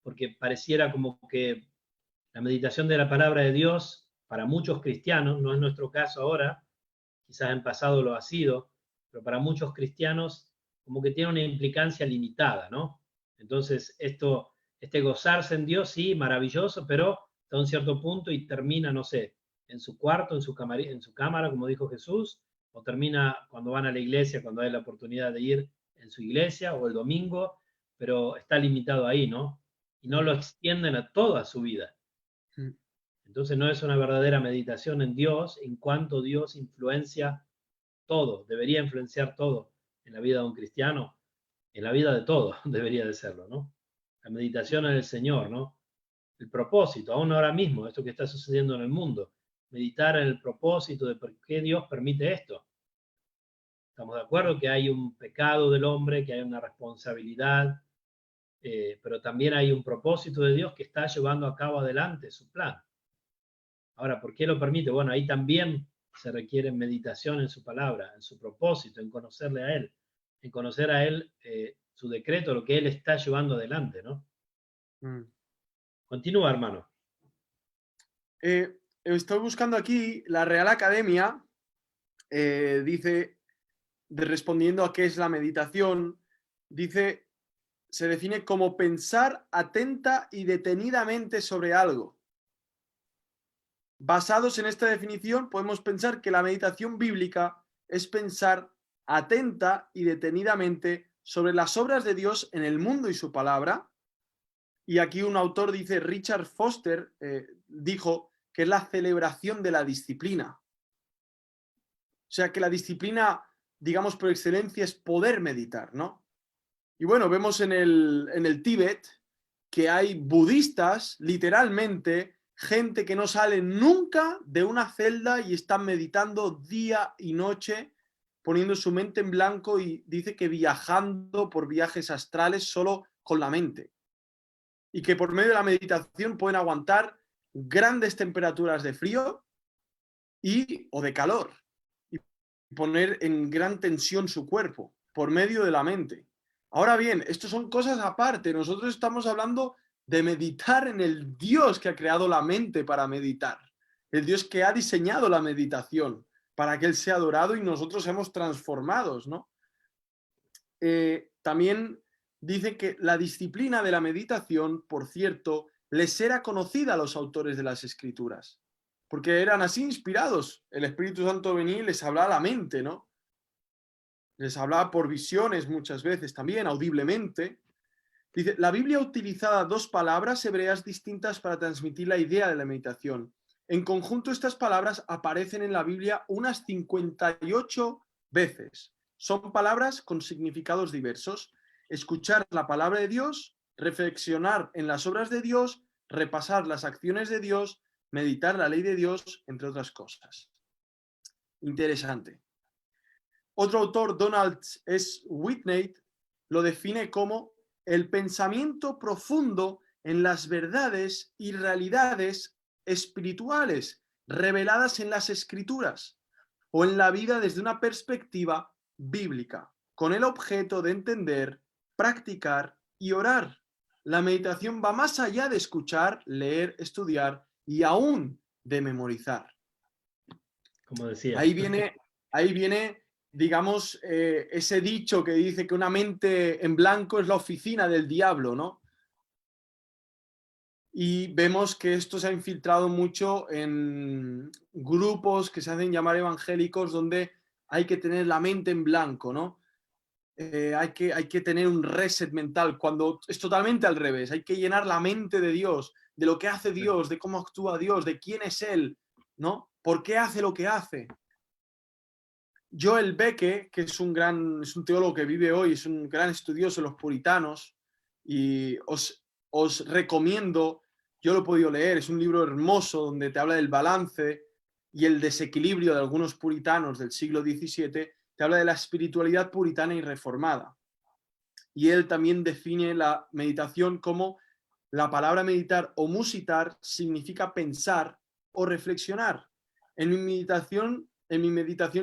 porque pareciera como que la meditación de la palabra de Dios, para muchos cristianos, no es nuestro caso ahora, quizás en pasado lo ha sido, pero para muchos cristianos como que tiene una implicancia limitada, ¿no? Entonces, este gozarse en Dios, sí, maravilloso, pero hasta un cierto punto y termina, no sé, en su cuarto, en su cámara, como dijo Jesús, o termina cuando van a la iglesia, cuando hay la oportunidad de ir en su iglesia, o el domingo, pero está limitado ahí, ¿no? Y no lo extienden a toda su vida. Entonces no es una verdadera meditación en Dios, en cuanto Dios influencia todo, debería influenciar todo en la vida de un cristiano, en la vida de todos debería de serlo, ¿no? La meditación en el Señor, ¿no? El propósito, aún ahora mismo, esto que está sucediendo en el mundo, meditar en el propósito de por qué Dios permite esto. Estamos de acuerdo que hay un pecado del hombre, que hay una responsabilidad, pero también hay un propósito de Dios que está llevando a cabo adelante su plan. Ahora, ¿por qué lo permite? Bueno, ahí también se requiere meditación en su palabra, en su propósito, en conocerle a Él, en conocer a Él su decreto, lo que Él está llevando adelante, ¿no? Continúa, hermano.
Estoy buscando aquí la Real Academia, dice, respondiendo a qué es la meditación, dice, se define como pensar atenta y detenidamente sobre algo. Basados en esta definición, podemos pensar que la meditación bíblica es pensar atenta y detenidamente sobre las obras de Dios en el mundo y su palabra. Y aquí un autor dice, Richard Foster, dijo que es la celebración de la disciplina. O sea, que la disciplina, digamos, por excelencia es poder meditar, ¿no? Y bueno, vemos en el Tíbet que hay budistas, literalmente, gente que no sale nunca de una celda y están meditando día y noche, poniendo su mente en blanco, y dice que viajando por viajes astrales solo con la mente. Y que por medio de la meditación pueden aguantar grandes temperaturas de frío o de calor, y poner en gran tensión su cuerpo por medio de la mente. Ahora bien, esto son cosas aparte. Nosotros estamos hablando de meditar en el Dios que ha creado la mente para meditar, el Dios que ha diseñado la meditación para que Él sea adorado y nosotros seamos transformados, ¿no? También dice que la disciplina de la meditación, por cierto, les era conocida a los autores de las Escrituras, porque eran así inspirados. El Espíritu Santo venía y les hablaba a la mente, ¿no? Les hablaba por visiones muchas veces también, audiblemente. Dice, la Biblia utilizaba dos palabras hebreas distintas para transmitir la idea de la meditación. En conjunto, estas palabras aparecen en la Biblia unas 58 veces. Son palabras con significados diversos. Escuchar la palabra de Dios, reflexionar en las obras de Dios, repasar las acciones de Dios, meditar la ley de Dios, entre otras cosas. Interesante. Otro autor, Donald S. Whitney, lo define como el pensamiento profundo en las verdades y realidades espirituales reveladas en las Escrituras o en la vida desde una perspectiva bíblica, con el objeto de entender, practicar y orar. La meditación va más allá de escuchar, leer, estudiar y aún de memorizar.
Como decía.
Ahí viene, digamos, ese dicho que dice que una mente en blanco es la oficina del diablo, ¿no? Y vemos que esto se ha infiltrado mucho en grupos que se hacen llamar evangélicos, donde hay que tener la mente en blanco, ¿no? Hay que tener un reset mental, cuando es totalmente al revés. Hay que llenar la mente de Dios, de lo que hace Dios, de cómo actúa Dios, de quién es Él, ¿no? ¿Por qué hace lo que hace? Joel Becke, que es un teólogo que vive hoy, es un gran estudioso de los puritanos, Y os recomiendo, yo lo he podido leer, es un libro hermoso donde te habla del balance y el desequilibrio de algunos puritanos del siglo XVII, te habla de la espiritualidad puritana y reformada. Y él también define la meditación como la palabra meditar o musitar significa pensar o reflexionar. En mi meditación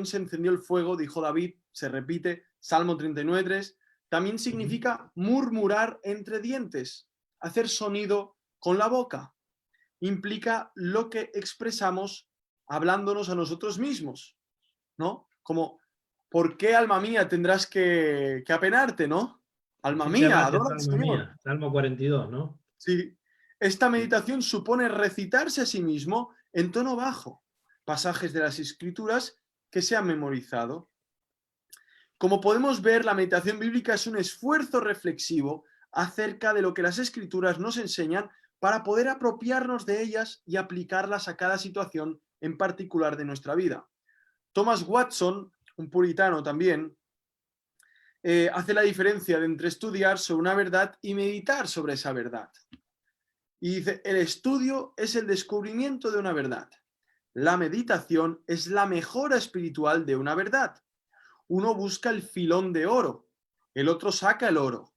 se encendió el fuego, dijo David, se repite, Salmo 39:3. También significa murmurar entre dientes, hacer sonido con la boca. Implica lo que expresamos hablándonos a nosotros mismos, ¿no? Como, ¿por qué, alma mía, tendrás que apenarte, ¿no? Alma
Sí,
mía,
llamaste
adora al
alma
Señor.
mía, Salmo 42, ¿no?
Sí. Esta meditación supone recitarse a sí mismo en tono bajo, pasajes de las Escrituras que se han memorizado. Como podemos ver, la meditación bíblica es un esfuerzo reflexivo acerca de lo que las Escrituras nos enseñan para poder apropiarnos de ellas y aplicarlas a cada situación en particular de nuestra vida. Thomas Watson, un puritano también, hace la diferencia entre estudiar sobre una verdad y meditar sobre esa verdad. Y dice, el estudio es el descubrimiento de una verdad. La meditación es la mejora espiritual de una verdad. Uno busca el filón de oro, el otro saca el oro.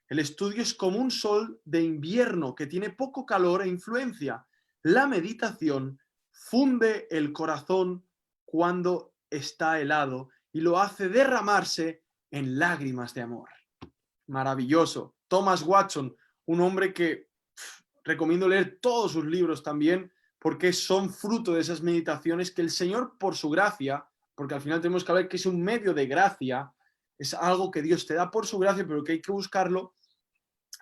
El estudio es como un sol de invierno que tiene poco calor e influencia. La meditación funde el corazón cuando está helado y lo hace derramarse en lágrimas de amor. Maravilloso. Thomas Watson, un hombre que recomiendo leer todos sus libros también, porque son fruto de esas meditaciones que el Señor, por su gracia, porque al final tenemos que ver que es un medio de gracia, es algo que Dios te da por su gracia, pero que hay que buscarlo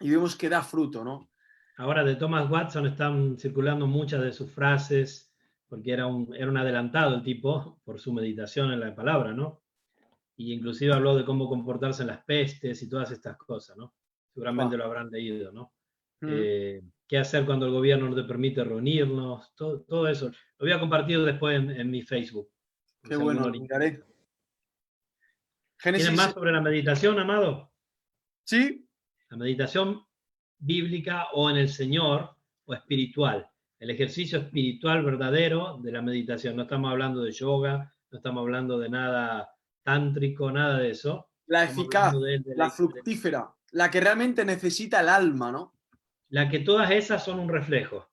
y vemos que da fruto, ¿no?
Ahora de Thomas Watson están circulando muchas de sus frases, porque era un adelantado el tipo por su meditación en la palabra, ¿no? Y inclusive habló de cómo comportarse en las pestes y todas estas cosas, ¿no? Seguramente lo habrán leído, ¿no? Qué hacer cuando el gobierno no te permite reunirnos, todo eso. Lo voy a compartir después en mi Facebook.
Qué bueno, lo miraré.
¿Tienes más sobre la meditación, Amado?
Sí.
La meditación bíblica o en el Señor o espiritual. El ejercicio espiritual verdadero de la meditación. No estamos hablando de yoga, no estamos hablando de nada tántrico, nada de eso.
La
Estamos
eficaz, la
de
fructífera, la que realmente necesita el alma, ¿no?
La que todas esas son un reflejo,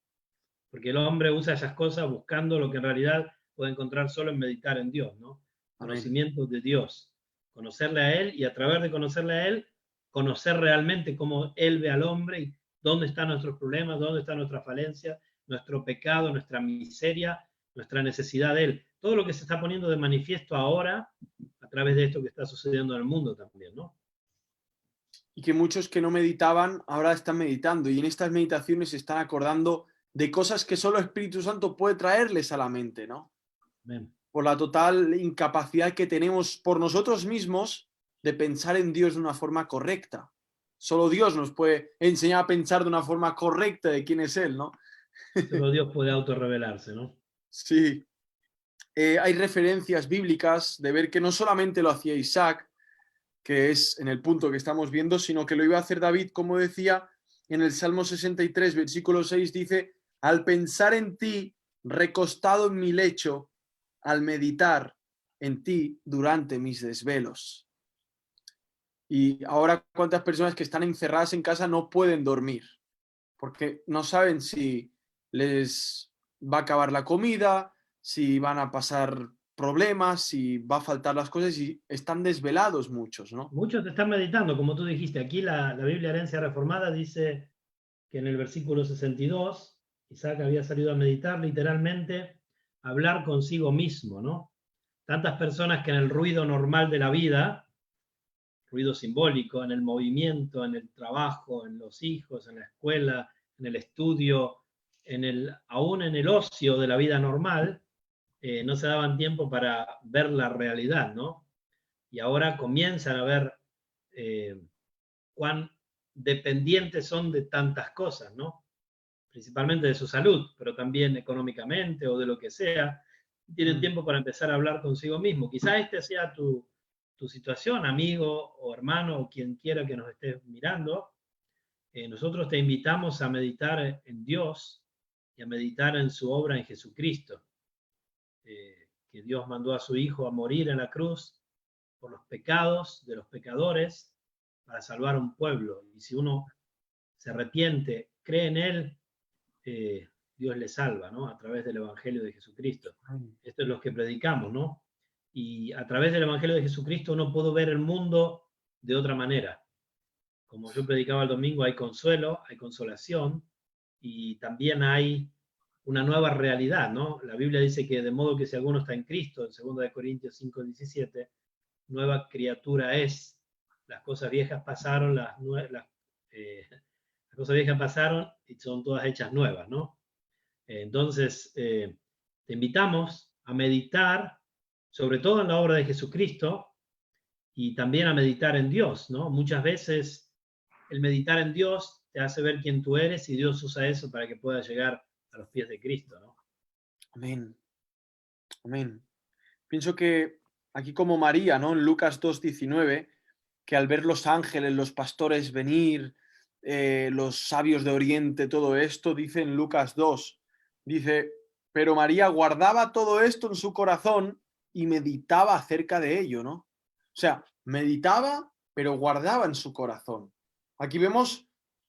porque el hombre usa esas cosas buscando lo que en realidad puede encontrar solo en meditar en Dios, ¿no? Conocimiento de Dios, conocerle a Él y a través de conocerle a Él, conocer realmente cómo Él ve al hombre y dónde están nuestros problemas, dónde está nuestra falencia, nuestro pecado, nuestra miseria, nuestra necesidad de Él. Todo lo que se está poniendo de manifiesto ahora a través de esto que está sucediendo en el mundo también, ¿no?
Y que muchos que no meditaban ahora están meditando y en estas meditaciones se están acordando de cosas que solo el Espíritu Santo puede traerles a la mente, ¿no?
Amén.
Por la total incapacidad que tenemos por nosotros mismos de pensar en Dios de una forma correcta. Solo Dios nos puede enseñar a pensar de una forma correcta de quién es Él, ¿no?
Solo Dios puede autorrevelarse, ¿no?
Sí. Hay referencias bíblicas de ver que no solamente lo hacía Isaac, que es en el punto que estamos viendo, sino que lo iba a hacer David, como decía en el Salmo 63, versículo 6, dice, al pensar en ti, recostado en mi lecho, al meditar en ti durante mis desvelos. Y ahora, ¿cuántas personas que están encerradas en casa no pueden dormir? Porque no saben si les va a acabar la comida, si van a pasar problemas, si va a faltar las cosas y están desvelados muchos, ¿no?
Muchos están meditando, como tú dijiste. Aquí la Biblia Herencia Reformada dice que en el versículo 62, Isaac había salido a meditar, literalmente, a hablar consigo mismo, ¿no? Tantas personas que en el ruido normal de la vida, ruido simbólico, en el movimiento, en el trabajo, en los hijos, en la escuela, en el estudio, aún en el ocio de la vida normal, no se daban tiempo para ver la realidad, ¿no? Y ahora comienzan a ver cuán dependientes son de tantas cosas, ¿no? Principalmente de su salud, pero también económicamente o de lo que sea. Tienen tiempo para empezar a hablar consigo mismo. Quizá este sea tu situación, amigo o hermano o quien quiera que nos estés mirando. nosotros te invitamos a meditar en Dios y a meditar en su obra en Jesucristo, que Dios mandó a su Hijo a morir en la cruz por los pecados de los pecadores para salvar un pueblo. Y si uno se arrepiente, cree en Él, Dios le salva, ¿no? A través del Evangelio de Jesucristo. Esto es lo que predicamos, ¿no? Y a través del Evangelio de Jesucristo uno puede ver el mundo de otra manera. Como yo predicaba el domingo, hay consuelo, hay consolación, y también hay una nueva realidad, ¿no? La Biblia dice que de modo que si alguno está en Cristo, en 2 Corintios 5:17, nueva criatura es. Las cosas viejas pasaron, las cosas viejas pasaron y son todas hechas nuevas, ¿no? Entonces, te invitamos a meditar, sobre todo en la obra de Jesucristo, y también a meditar en Dios, ¿no? Muchas veces el meditar en Dios te hace ver quién tú eres y Dios usa eso para que puedas llegar a los pies de Cristo, ¿no?
Amén. Amén. Pienso que aquí como María, ¿no? En Lucas 2:19, que al ver los ángeles, los pastores venir, los sabios de Oriente, todo esto, dice en Lucas 2, dice, pero María guardaba todo esto en su corazón y meditaba acerca de ello, ¿no? O sea, meditaba, pero guardaba en su corazón. Aquí vemos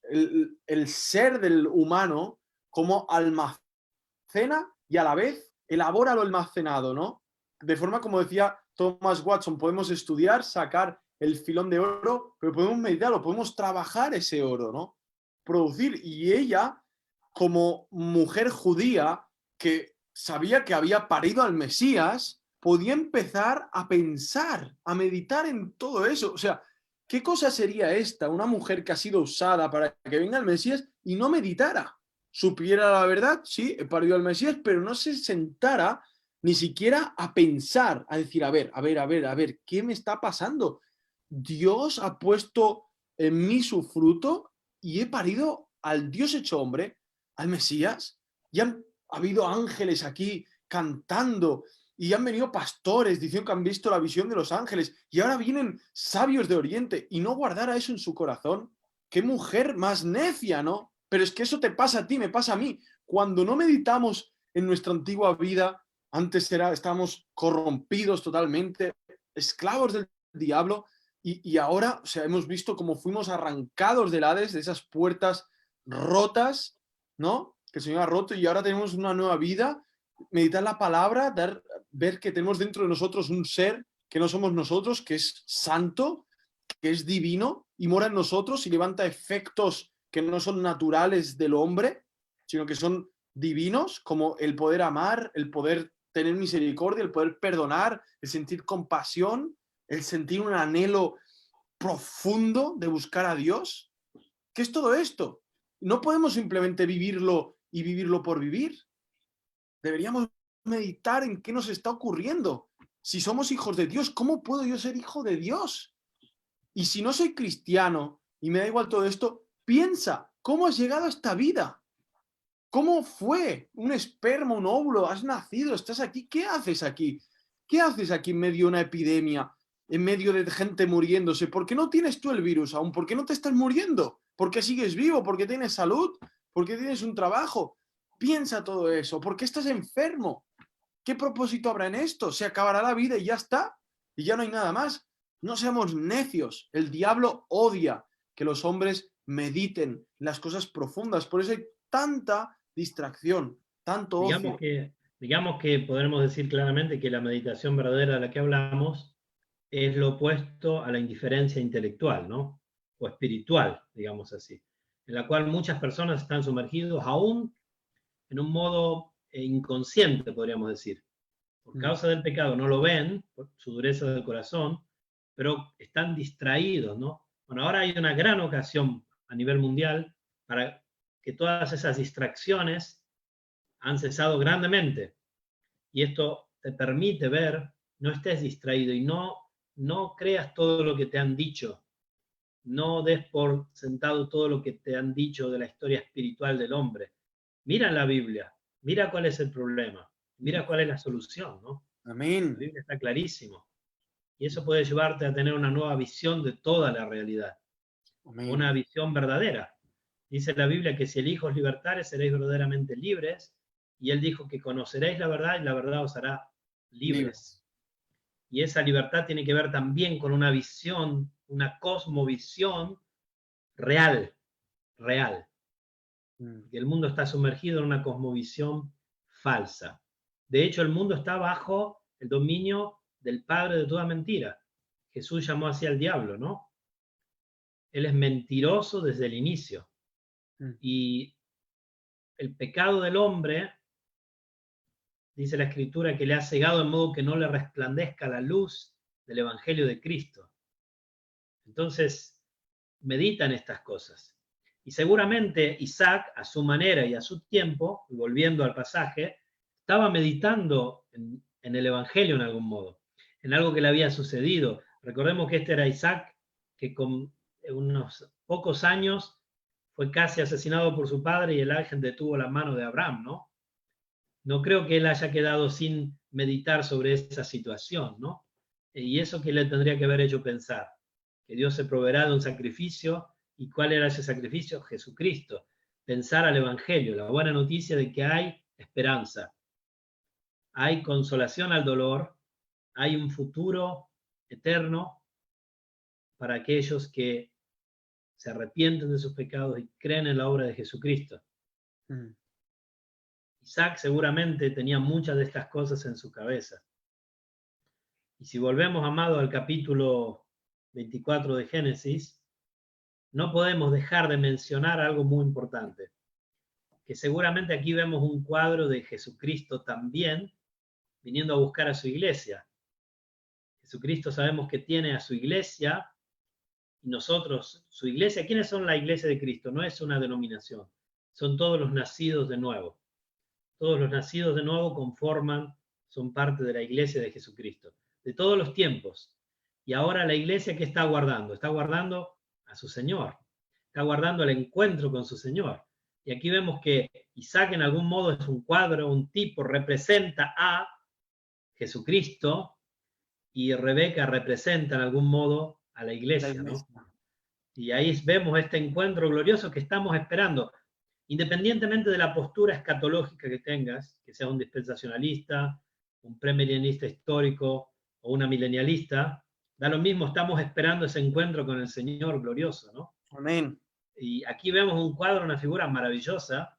el ser del humano como almacena y a la vez elabora lo almacenado, ¿no? De forma, como decía Thomas Watson, podemos estudiar, sacar el filón de oro, pero podemos meditarlo, podemos trabajar ese oro, ¿no? Producir. Y ella, como mujer judía que sabía que había parido al Mesías, podía empezar a pensar, a meditar en todo eso. O sea, ¿qué cosa sería esta? Una mujer que ha sido usada para que venga el Mesías y no meditara. Supiera la verdad, sí, he parido al Mesías, pero no se sentara ni siquiera a pensar, a decir, a ver, ¿qué me está pasando? Dios ha puesto en mí su fruto y he parido al Dios hecho hombre, al Mesías, y han habido ángeles aquí cantando, y han venido pastores diciendo que han visto la visión de los ángeles, y ahora vienen sabios de Oriente, y no guardara eso en su corazón. ¡Qué mujer más necia!, ¿no? Pero es que eso te pasa a ti, me pasa a mí. Cuando no meditamos en nuestra antigua vida, antes estábamos corrompidos totalmente, esclavos del diablo, y ahora, o sea, hemos visto cómo fuimos arrancados del Hades, de esas puertas rotas, ¿no? Que el Señor ha roto, y ahora tenemos una nueva vida. Meditar la palabra, ver que tenemos dentro de nosotros un ser que no somos nosotros, que es santo, que es divino, y mora en nosotros y levanta efectos que no son naturales del hombre, sino que son divinos, como el poder amar, el poder tener misericordia, el poder perdonar, el sentir compasión, el sentir un anhelo profundo de buscar a Dios. ¿Qué es todo esto? No podemos simplemente vivirlo y vivirlo por vivir. Deberíamos meditar en qué nos está ocurriendo. Si somos hijos de Dios, ¿cómo puedo yo ser hijo de Dios? Y si no soy cristiano y me da igual todo esto, piensa, ¿cómo has llegado a esta vida? ¿Cómo fue? Un esperma, un óvulo, has nacido, estás aquí. ¿Qué haces aquí? ¿Qué haces aquí en medio de una epidemia? En medio de gente muriéndose. ¿Por qué no tienes tú el virus aún? ¿Por qué no te estás muriendo? ¿Por qué sigues vivo? ¿Por qué tienes salud? ¿Por qué tienes un trabajo? Piensa todo eso. ¿Por qué estás enfermo? ¿Qué propósito habrá en esto? Se acabará la vida y ya está. Y ya no hay nada más. No seamos necios. El diablo odia que los hombres mediten las cosas profundas. Por eso hay tanta distracción, tanto ocio.
Digamos que podremos decir claramente que la meditación verdadera de la que hablamos es lo opuesto a la indiferencia intelectual, ¿no? O espiritual, digamos así, en la cual muchas personas están sumergidos aún en un modo inconsciente, podríamos decir. Por causa del pecado no lo ven, por su dureza del corazón, pero están distraídos, ¿no? Bueno, ahora hay una gran ocasión a nivel mundial para que todas esas distracciones han cesado grandemente. Y esto te permite ver, no estés distraído y no creas todo lo que te han dicho. No des por sentado todo lo que te han dicho de la historia espiritual del hombre. Mira la Biblia, mira cuál es el problema, mira cuál es la solución, ¿no?
Amén.
La Biblia está clarísimo. Y eso puede llevarte a tener una nueva visión de toda la realidad.
Amén.
Una visión verdadera. Dice la Biblia que si el Hijo os libertare, seréis verdaderamente libres. Y él dijo que conoceréis la verdad y la verdad os hará libres. Y esa libertad tiene que ver también con una visión, una cosmovisión real, real. Que el mundo está sumergido en una cosmovisión falsa. De hecho, el mundo está bajo el dominio del padre de toda mentira. Jesús llamó así al diablo, ¿no? Él es mentiroso desde el inicio. Y el pecado del hombre, dice la Escritura, que le ha cegado de modo que no le resplandezca la luz del Evangelio de Cristo. Entonces, meditan estas cosas. Y seguramente Isaac, a su manera y a su tiempo, volviendo al pasaje, estaba meditando en el Evangelio en algún modo, en algo que le había sucedido. Recordemos que este era Isaac, que con unos pocos años fue casi asesinado por su padre y el ángel detuvo la mano de Abraham, ¿no? No creo que él haya quedado sin meditar sobre esa situación, ¿no? Y eso que le tendría que haber hecho pensar, que Dios se proveerá de un sacrificio. ¿Y cuál era ese sacrificio? Jesucristo. Pensar al Evangelio, la buena noticia de que hay esperanza, hay consolación al dolor, hay un futuro eterno para aquellos que se arrepienten de sus pecados y creen en la obra de Jesucristo. Isaac seguramente tenía muchas de estas cosas en su cabeza. Y si volvemos, amado, al capítulo 24 de Génesis, no podemos dejar de mencionar algo muy importante, que seguramente aquí vemos un cuadro de Jesucristo también viniendo a buscar a su iglesia. Jesucristo sabemos que tiene a su iglesia y nosotros, su iglesia, ¿quiénes son la iglesia de Cristo? No es una denominación, son todos los nacidos de nuevo. Todos los nacidos de nuevo son parte de la iglesia de Jesucristo, de todos los tiempos. Y ahora la iglesia, ¿qué está guardando? Está guardando a su Señor, está guardando el encuentro con su Señor. Y aquí vemos que Isaac en algún modo es un cuadro, un tipo, representa a Jesucristo y Rebeca representa en algún modo a la iglesia, ¿no? Y ahí vemos este encuentro glorioso que estamos esperando. Independientemente de la postura escatológica que tengas, que seas un dispensacionalista, un premilenialista histórico o una milenialista, da lo mismo, estamos esperando ese encuentro con el Señor glorioso, ¿no?
Amén.
Y aquí vemos un cuadro, una figura maravillosa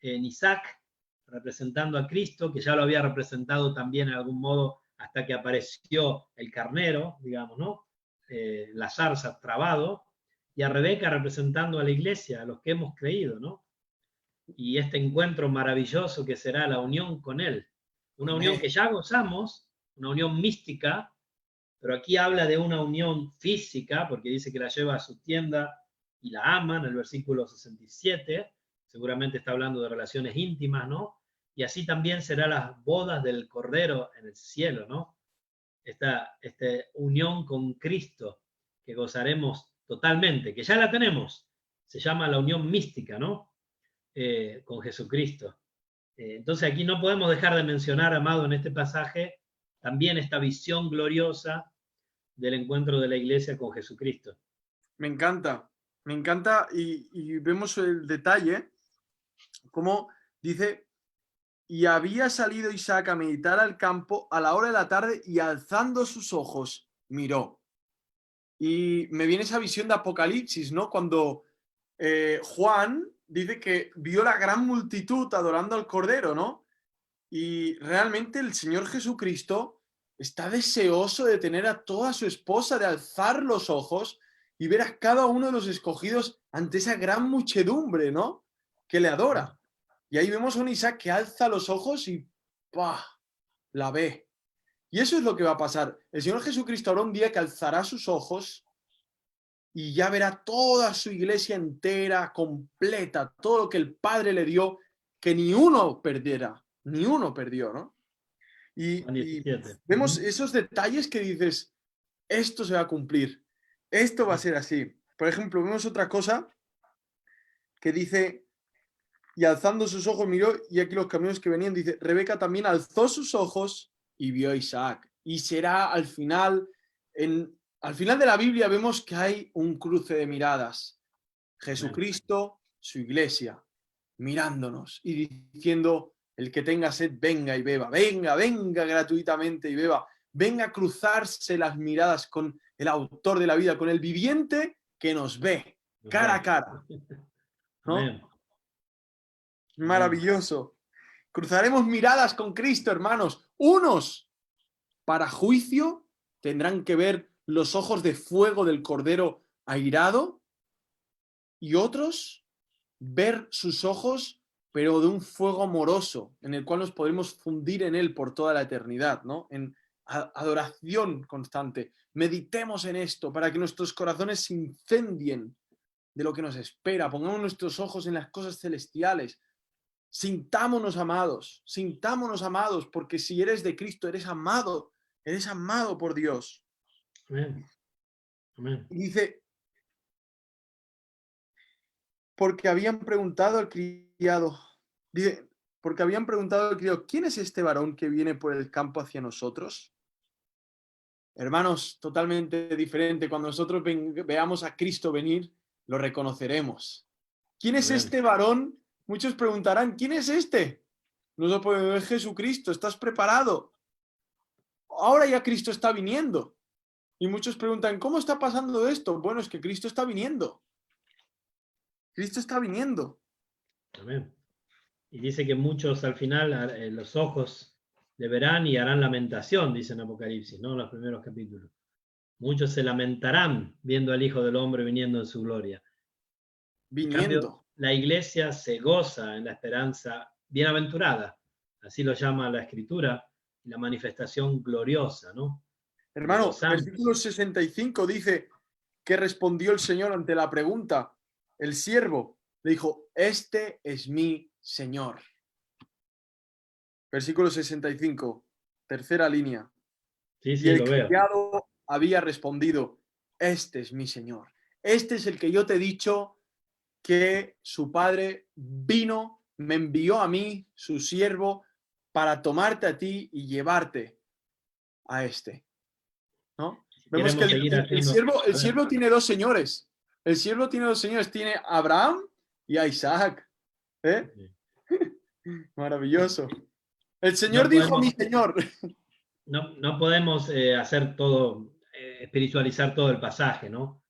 en Isaac, representando a Cristo, que ya lo había representado también en algún modo hasta que apareció el carnero, digamos, ¿no? La zarza trabado, y a Rebeca representando a la iglesia, a los que hemos creído, ¿no? Y este encuentro maravilloso que será la unión con Él. Una unión que ya gozamos, una unión mística, pero aquí habla de una unión física, porque dice que la lleva a su tienda y la ama, en el versículo 67, seguramente está hablando de relaciones íntimas, ¿no? Y así también serán las bodas del Cordero en el cielo, ¿no? Esta unión con Cristo, que gozaremos totalmente, que ya la tenemos, se llama la unión mística, ¿no? Con Jesucristo. Entonces aquí no podemos dejar de mencionar, amado, en este pasaje, también esta visión gloriosa del encuentro de la iglesia con Jesucristo.
Me encanta y vemos el detalle, como dice, y había salido Isaac a meditar al campo a la hora de la tarde y alzando sus ojos miró. Y me viene esa visión de Apocalipsis, ¿no? Cuando Juan dice que vio la gran multitud adorando al Cordero, ¿no? Y realmente el Señor Jesucristo está deseoso de tener a toda su esposa, de alzar los ojos y ver a cada uno de los escogidos ante esa gran muchedumbre, ¿no? Que le adora. Y ahí vemos a un Isaac que alza los ojos y ¡pah! La ve. Y eso es lo que va a pasar. El Señor Jesucristo habrá un día que alzará sus ojos y ya verá toda su iglesia entera, completa, todo lo que el Padre le dio, que ni uno perdiera, ni uno perdió, ¿no? Y vemos esos detalles que dices, esto se va a cumplir, esto va a ser así. Por ejemplo, vemos otra cosa que dice, y alzando sus ojos miró, y aquí los caminos que venían, dice, Rebeca también alzó sus ojos y vio a Isaac. Y será al final de la Biblia vemos que hay un cruce de miradas. Jesucristo, su iglesia, mirándonos y diciendo, el que tenga sed, venga y beba, venga, venga gratuitamente y beba, venga a cruzarse las miradas con el autor de la vida, con el viviente que nos ve cara a cara, ¿no?
Amén.
Maravilloso. Cruzaremos miradas con Cristo, hermanos. Unos para juicio tendrán que ver los ojos de fuego del Cordero airado y otros ver sus ojos, pero de un fuego amoroso, en el cual nos podremos fundir en él por toda la eternidad, ¿no? En adoración constante. Meditemos en esto para que nuestros corazones se incendien de lo que nos espera. Pongamos nuestros ojos en las cosas celestiales. Sintámonos amados, porque si eres de Cristo, eres amado por Dios.
Amén. Amén.
Y dice, porque habían preguntado al criado, dice, porque habían preguntado al criado, ¿quién es este varón que viene por el campo hacia nosotros? Hermanos, totalmente diferente. Cuando nosotros veamos a Cristo venir, lo reconoceremos. ¿Quién es
Amén.
este varón? Muchos preguntarán, ¿quién es este? No puede ver Jesucristo, ¿estás preparado? Ahora ya Cristo está viniendo. Y muchos preguntan, ¿cómo está pasando esto? Bueno, es que Cristo está viniendo. Cristo está viniendo.
Amén. Y dice que muchos al final los ojos le verán y harán lamentación, dice en Apocalipsis, ¿no? En los primeros capítulos. Muchos se lamentarán viendo al Hijo del Hombre viniendo en su gloria. En cambio,
Viniendo.
la iglesia se goza en la esperanza bienaventurada, así lo llama la Escritura, y la manifestación gloriosa, ¿no?
Hermano,
Los santos.
versículo 65 dice que respondió el Señor ante la pregunta. El siervo le dijo, este es mi Señor. Versículo 65, tercera línea.
Sí,
Y
sí,
el
lo veo.
criado había respondido, este es mi Señor. Este es el que yo te he dicho que su padre vino, me envió a mí, su siervo, para tomarte a ti y llevarte a este. ¿No? Vemos que
Queremos seguir haciendo.
el siervo tiene dos señores. El siervo tiene dos señores. Tiene a Abraham y a Isaac. ¿Eh? Maravilloso. El Señor
No
dijo
podemos-
mi Señor.
No podemos hacer todo, espiritualizar todo el pasaje, ¿no?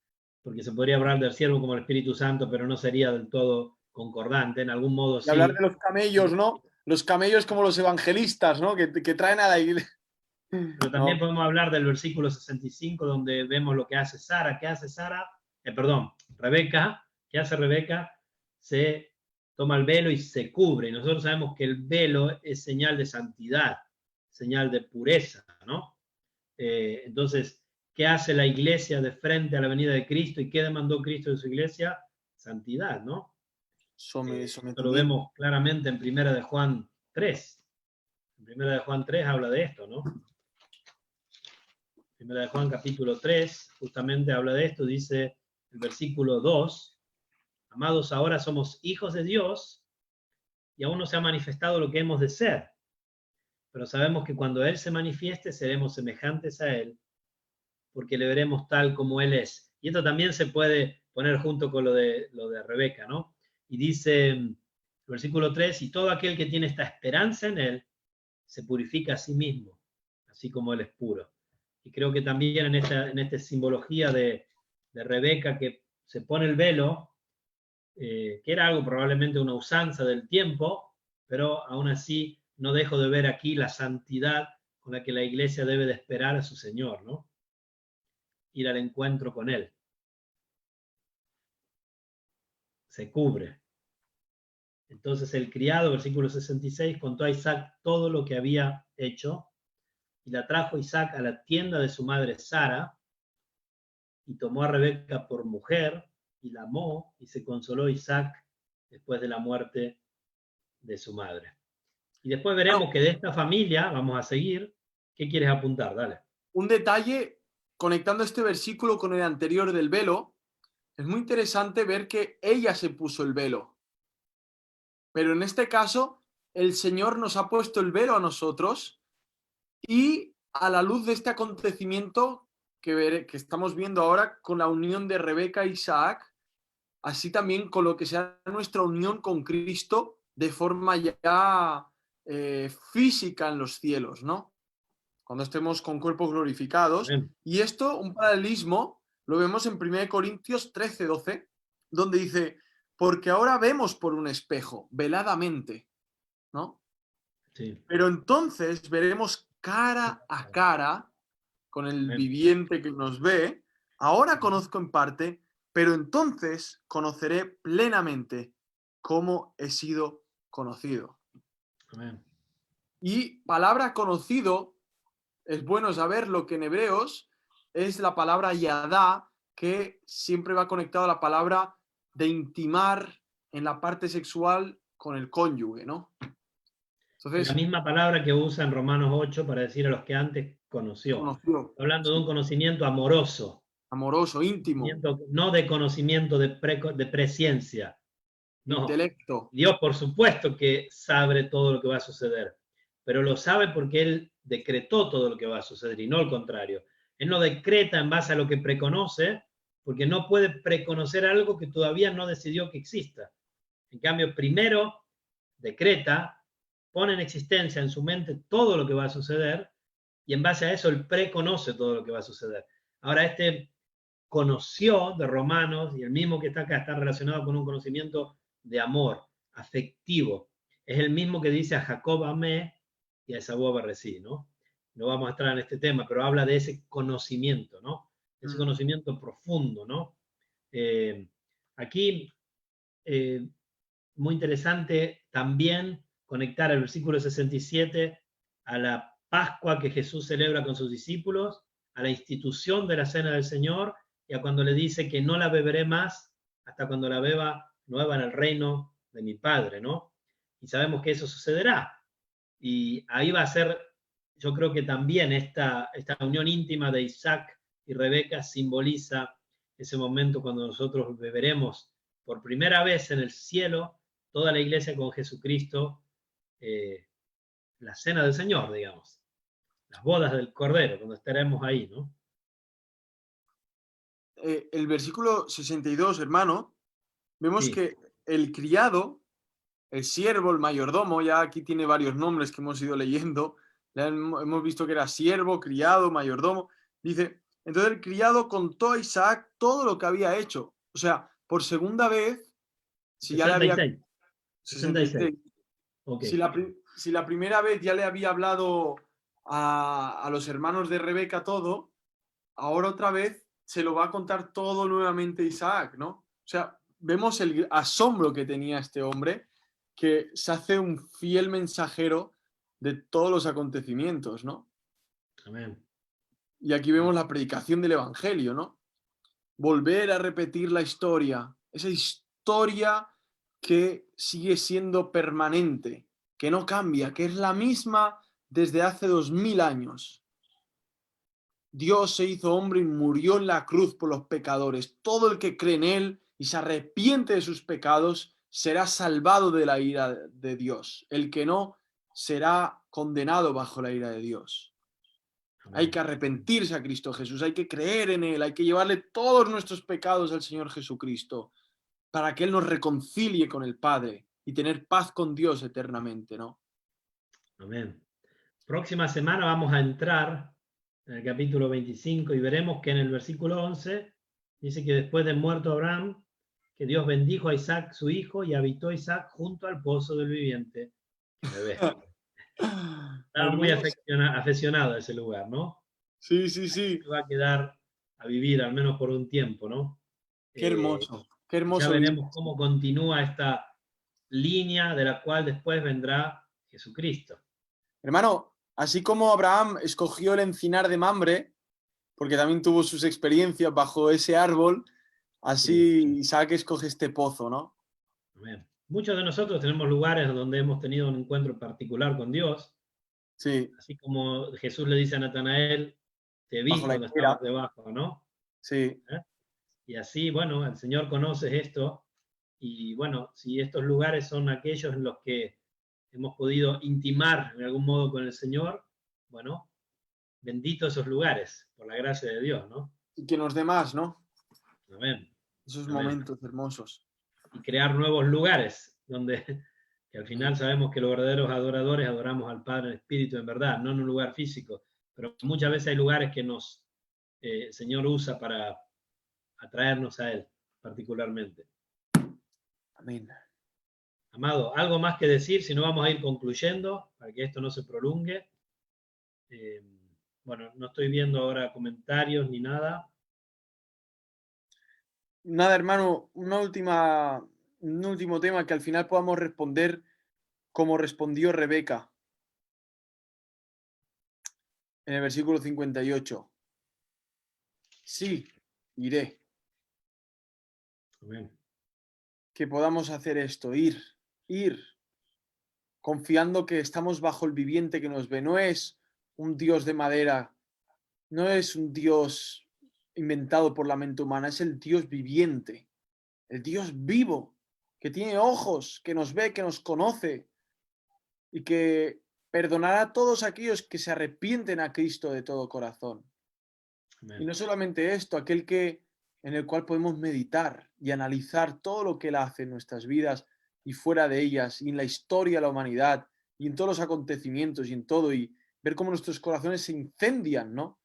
Porque se podría hablar del siervo como el Espíritu Santo, pero no sería del todo concordante. En algún modo
Y
sí.
hablar de los camellos, ¿no? Los camellos como los evangelistas, ¿no? Que traen a la iglesia.
Pero también podemos hablar del versículo 65, donde vemos lo que hace Sara. ¿Qué hace Sara? Rebeca. ¿Qué hace Rebeca? Se toma el velo y se cubre. Y nosotros sabemos que el velo es señal de santidad, señal de pureza, ¿no? Entonces, ¿qué hace la iglesia de frente a la venida de Cristo? ¿Y qué demandó Cristo de su iglesia? Santidad, ¿no? Esto lo vemos claramente en 1 de Juan 3. En 1 de Juan 3 habla de esto, ¿no? 1 de Juan capítulo 3 justamente habla de esto, dice el versículo 2, amados, ahora somos hijos de Dios y aún no se ha manifestado lo que hemos de ser, pero sabemos que cuando Él se manifieste seremos semejantes a Él, porque le veremos tal como Él es. Y esto también se puede poner junto con lo de Rebeca, ¿no? Y dice el versículo 3, y todo aquel que tiene esta esperanza en Él se purifica a sí mismo, así como Él es puro. Y creo que también en esta simbología de Rebeca que se pone el velo, que era algo probablemente una usanza del tiempo, pero aún así no dejo de ver aquí la santidad con la que la iglesia debe de esperar a su Señor, ¿no? Ir al encuentro con Él. Se cubre. Entonces el criado, versículo 66, contó a Isaac todo lo que había hecho, y la trajo Isaac a la tienda de su madre Sara, y tomó a Rebeca por mujer, y la amó, y se consoló Isaac después de la muerte de su madre. Y después veremos que de esta familia, vamos a seguir, ¿qué quieres apuntar? Dale.
Un detalle, conectando este versículo con el anterior del velo, es muy interesante ver que ella se puso el velo. Pero en este caso, el Señor nos ha puesto el velo a nosotros y a la luz de este acontecimiento que estamos viendo ahora con la unión de Rebeca e Isaac, así también con lo que sea nuestra unión con Cristo de forma ya física en los cielos, ¿no? Cuando estemos con cuerpos glorificados.
Amén.
Y esto, un paralelismo, lo vemos en 1 Corintios 13:12, donde dice, porque ahora vemos por un espejo, veladamente, ¿no?
Sí.
Pero entonces veremos cara a cara con el
Amén.
viviente que nos ve. Ahora conozco en parte, pero entonces conoceré plenamente cómo he sido conocido.
Amén.
Y palabra conocido, es bueno saber lo que en hebreos es la palabra yadá, que siempre va conectado a la palabra de intimar en la parte sexual con el cónyuge, ¿no?
Es la
Entonces,
misma palabra que usa en Romanos 8 para decir a los que antes conoció.
conoció,
Hablando de un conocimiento amoroso,
amoroso, íntimo,
no de conocimiento de presciencia. No,
intelecto.
Dios por supuesto que sabe todo lo que va a suceder, pero lo sabe porque Él decretó todo lo que va a suceder y no al contrario. Él no decreta en base a lo que preconoce, porque no puede preconocer algo que todavía no decidió que exista. En cambio, primero decreta, pone en existencia en su mente todo lo que va a suceder y en base a eso Él preconoce todo lo que va a suceder. Ahora, este conoció de Romanos, y el mismo que está acá está relacionado con un conocimiento de amor, afectivo. Es el mismo que dice a Jacob amé y a Esaú aborrecí, ¿no? No vamos a entrar en este tema, pero habla de ese conocimiento, ¿no? Ese conocimiento profundo, ¿no? Aquí, muy interesante también conectar el versículo 67 a la Pascua que Jesús celebra con sus discípulos, a la institución de la Cena del Señor y a cuando le dice que no la beberé más hasta cuando la beba nueva en el reino de mi Padre, ¿no? Y sabemos que eso sucederá. Y ahí va a ser, yo creo que también esta unión íntima de Isaac y Rebeca simboliza ese momento cuando nosotros beberemos por primera vez en el cielo, toda la iglesia con Jesucristo, la cena del Señor, digamos, las bodas del Cordero, cuando estaremos ahí, ¿no?
El versículo 62, hermano, vemos
Sí,
que el criado, el siervo, el mayordomo, ya aquí tiene varios nombres que hemos ido leyendo, ya hemos visto que era siervo, criado, mayordomo, dice, entonces el criado contó a Isaac todo lo que había hecho, o sea, por segunda vez, si ya le había
66. 66.
66,
Ok.
si la primera vez ya le había hablado a los hermanos de Rebeca todo, ahora otra vez se lo va a contar todo nuevamente Isaac, ¿no? O sea, vemos el asombro que tenía este hombre, que se hace un fiel mensajero de todos los acontecimientos, ¿no?
Amén.
Y aquí vemos la predicación del Evangelio, ¿no? Volver a repetir la historia, esa historia que sigue siendo permanente, que no cambia, que es la misma desde hace 2000 años. Dios se hizo hombre y murió en la cruz por los pecadores. Todo el que cree en él y se arrepiente de sus pecados será salvado de la ira de Dios. El que no será condenado bajo la ira de Dios. Hay que arrepentirse a Cristo Jesús, hay que creer en él, hay que llevarle todos nuestros pecados al Señor Jesucristo para que él nos reconcilie con el Padre y tener paz con Dios eternamente, ¿no?
Amén. Próxima semana vamos a entrar en el capítulo 25 y veremos que en el versículo 11 dice que después de muerto Abraham, que Dios bendijo a Isaac, su hijo, y habitó Isaac junto al pozo del viviente. Qué bebé. Estaba muy
Hermoso.
aficionado a ese lugar, ¿no?
Sí, sí, sí.
Se va a quedar a vivir, al menos por un tiempo, ¿no?
Qué hermoso. Qué
Ya
hermoso vivir.
veremos cómo continúa esta línea de la cual después vendrá Jesucristo.
Hermano, así como Abraham escogió el encinar de Mamre, porque también tuvo sus experiencias bajo ese árbol, así Isaac escoge este pozo, ¿no?
Amén. Muchos de nosotros tenemos lugares donde hemos tenido un encuentro particular con Dios,
Sí,
así como Jesús le dice a Natanael, te vi
bajo la
cuando
higuera.
estabas debajo, ¿no?
Sí,
Y así, bueno, el Señor conoce esto, y bueno, si estos lugares son aquellos en los que hemos podido intimar en algún modo con el Señor, bueno, bendito esos lugares, por la gracia de Dios, ¿no?
y que nos dé más, ¿no?
Amén.
esos
Amén.
momentos hermosos.
Y crear nuevos lugares donde, que al final sabemos que los verdaderos adoradores adoramos al Padre en espíritu, en verdad, no en un lugar físico, pero muchas veces hay lugares que el Señor usa para atraernos a Él particularmente.
Amén.
Amado, ¿algo más que decir? Si no, vamos a ir concluyendo para que esto no se prolongue. Bueno, no estoy viendo ahora comentarios ni nada.
Nada, hermano, un último tema que al final podamos responder como respondió Rebeca en el versículo 58. Sí, iré.
Amén.
Que podamos hacer esto, ir, confiando que estamos bajo el viviente que nos ve. No es un Dios de madera, no es un Dios inventado por la mente humana, es el Dios viviente, el Dios vivo, que tiene ojos, que nos ve, que nos conoce y que perdonará a todos aquellos que se arrepienten a Cristo de todo corazón.
Amén.
Y no solamente esto, aquel en el cual podemos meditar y analizar todo lo que Él hace en nuestras vidas y fuera de ellas, y en la historia de la humanidad, y en todos los acontecimientos y en todo, y ver cómo nuestros corazones se incendian, ¿no?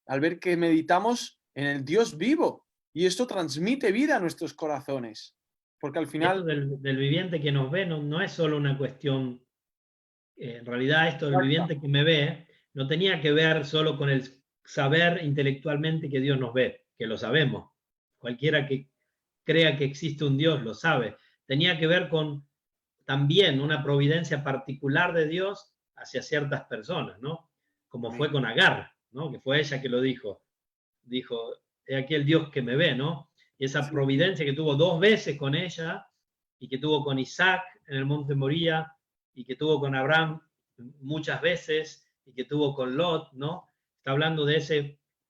Al ver que meditamos en el Dios vivo, y esto transmite vida a nuestros corazones, porque al
Esto
final...
del viviente que nos ve no es solo una cuestión, en realidad esto del viviente que me ve no tenía que ver solo con el saber intelectualmente que Dios nos ve, que lo sabemos. Cualquiera que crea que existe un Dios lo sabe. Tenía que ver con también una providencia particular de Dios hacia ciertas personas, ¿no? Como fue con Agar, ¿no? Que fue ella que lo dijo. Dijo, he aquí el Dios que me ve, ¿no? Y esa
Sí.
providencia que tuvo 2 veces con ella, y que tuvo con Isaac en el monte Moría, y que tuvo con Abraham muchas veces, y que tuvo con Lot, ¿no? Está hablando de esa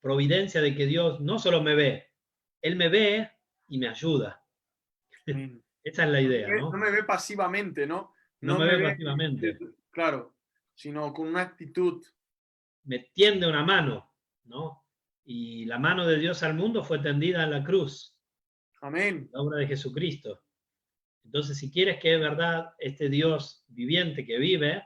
providencia de que Dios no solo me ve, Él me ve y me ayuda. Esa es la idea,
No
¿no?
me ve pasivamente, ¿no?
No me ve pasivamente.
Claro, sino con una actitud.
Me tiende una mano, ¿no? Y la mano de Dios al mundo fue tendida en la cruz,
Amén.
la obra de Jesucristo. Entonces, si quieres que es verdad este Dios viviente que vive,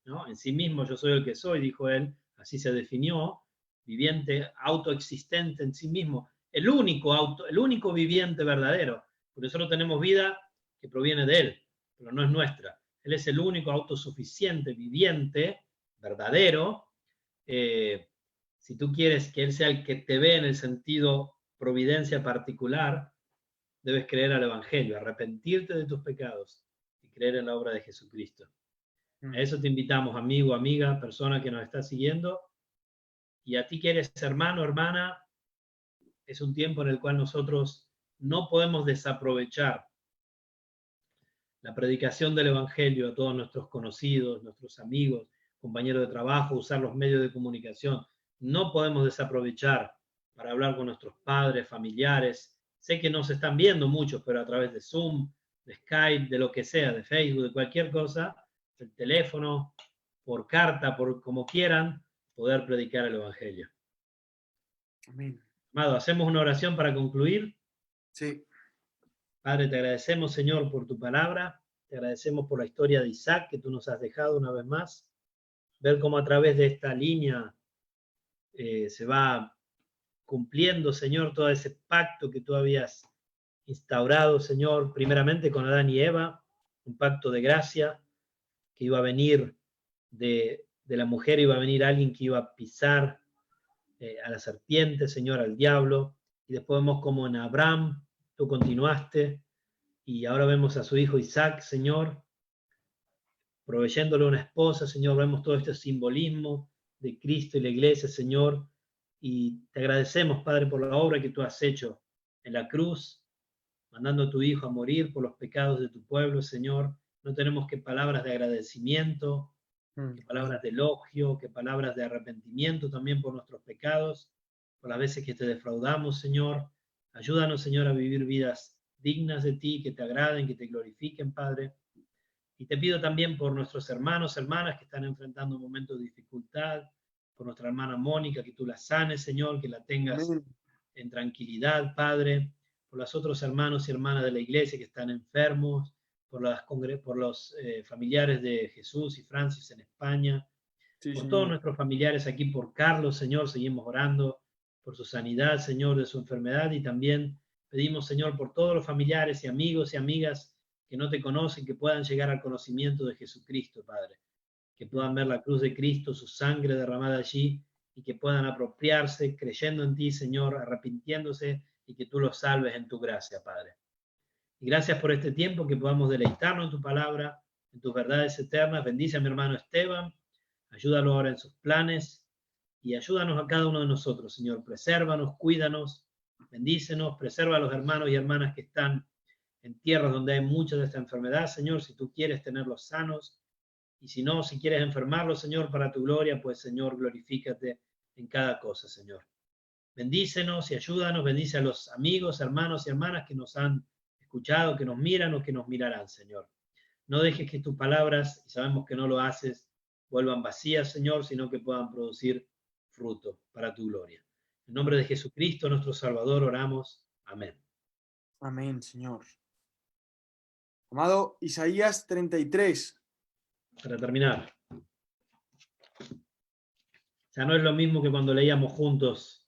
¿no? En sí mismo yo soy el que soy, dijo él, así se definió, viviente, autoexistente en sí mismo, el único viviente verdadero, porque solo tenemos vida que proviene de él, pero no es nuestra. Él es el único autosuficiente, viviente, verdadero. Si tú quieres que él sea el que te ve en el sentido providencia particular, debes creer al Evangelio, arrepentirte de tus pecados y creer en la obra de Jesucristo. A eso te invitamos, amigo, amiga, persona que nos está siguiendo. Y a ti que eres hermano, hermana, es un tiempo en el cual nosotros no podemos desaprovechar la predicación del Evangelio a todos nuestros conocidos, nuestros amigos, compañeros de trabajo, usar los medios de comunicación. No podemos desaprovechar para hablar con nuestros padres, familiares. Sé que no se están viendo muchos, pero a través de Zoom, de Skype, de lo que sea, de Facebook, de cualquier cosa, del teléfono, por carta, por como quieran, poder predicar el Evangelio.
Amén.
Amado, hacemos una oración para concluir.
Sí.
Padre, te agradecemos, Señor, por tu palabra. Te agradecemos por la historia de Isaac que tú nos has dejado una vez más. Ver cómo a través de esta línea se va cumpliendo, Señor, todo ese pacto que tú habías instaurado, Señor, primeramente con Adán y Eva, un pacto de gracia que iba a venir de la mujer, iba a venir alguien que iba a pisar a la serpiente, Señor, al diablo. Y después vemos cómo en Abraham tú continuaste. Y ahora vemos a su hijo Isaac, Señor, proveyéndole una esposa, Señor. Vemos todo este simbolismo de Cristo y la iglesia, Señor. Y te agradecemos, Padre, por la obra que tú has hecho en la cruz, mandando a tu hijo a morir por los pecados de tu pueblo, Señor. No tenemos que palabras de agradecimiento, que palabras de elogio, que palabras de arrepentimiento también por nuestros pecados, por las veces que te defraudamos, Señor. Ayúdanos, Señor, a vivir vidas dignas de ti, que te agraden, que te glorifiquen, Padre. Y te pido también por nuestros hermanos, hermanas que están enfrentando un momento de dificultad, por nuestra hermana Mónica, que tú la sanes, Señor, que la tengas
Amén.
en tranquilidad, Padre. por los otros hermanos y hermanas de la iglesia que están enfermos, por los familiares de Jesús y Francis en España,
Sí,
por
Señor.
todos nuestros familiares aquí, por Carlos, Señor, seguimos orando por su sanidad, Señor, de su enfermedad, y también pedimos, Señor, por todos los familiares y amigos y amigas que no te conocen, que puedan llegar al conocimiento de Jesucristo, Padre, que puedan ver la cruz de Cristo, su sangre derramada allí, y que puedan apropiarse creyendo en ti, Señor, arrepintiéndose, y que tú los salves en tu gracia, Padre. Y gracias por este tiempo, que podamos deleitarnos en tu palabra, en tus verdades eternas. Bendice a mi hermano Esteban, ayúdalo ahora en sus planes, y ayúdanos a cada uno de nosotros, Señor. Presérvanos, cuídanos, bendícenos, preserva a los hermanos y hermanas que están en tierras donde hay mucha de esta enfermedad, Señor. Si tú quieres tenerlos sanos, y si no, si quieres enfermarlos, Señor, para tu gloria, pues, Señor, glorifícate en cada cosa, Señor. Bendícenos y ayúdanos, bendice a los amigos, hermanos y hermanas que nos han escuchado, que nos miran o que nos mirarán, Señor. No dejes que tus palabras, y sabemos que no lo haces, vuelvan vacías, Señor, sino que puedan producir fruto para tu gloria. En nombre de Jesucristo, nuestro Salvador, oramos. Amén.
Amén, Señor. Amado, Isaías 33.
Para terminar. Ya no es lo mismo que cuando leíamos juntos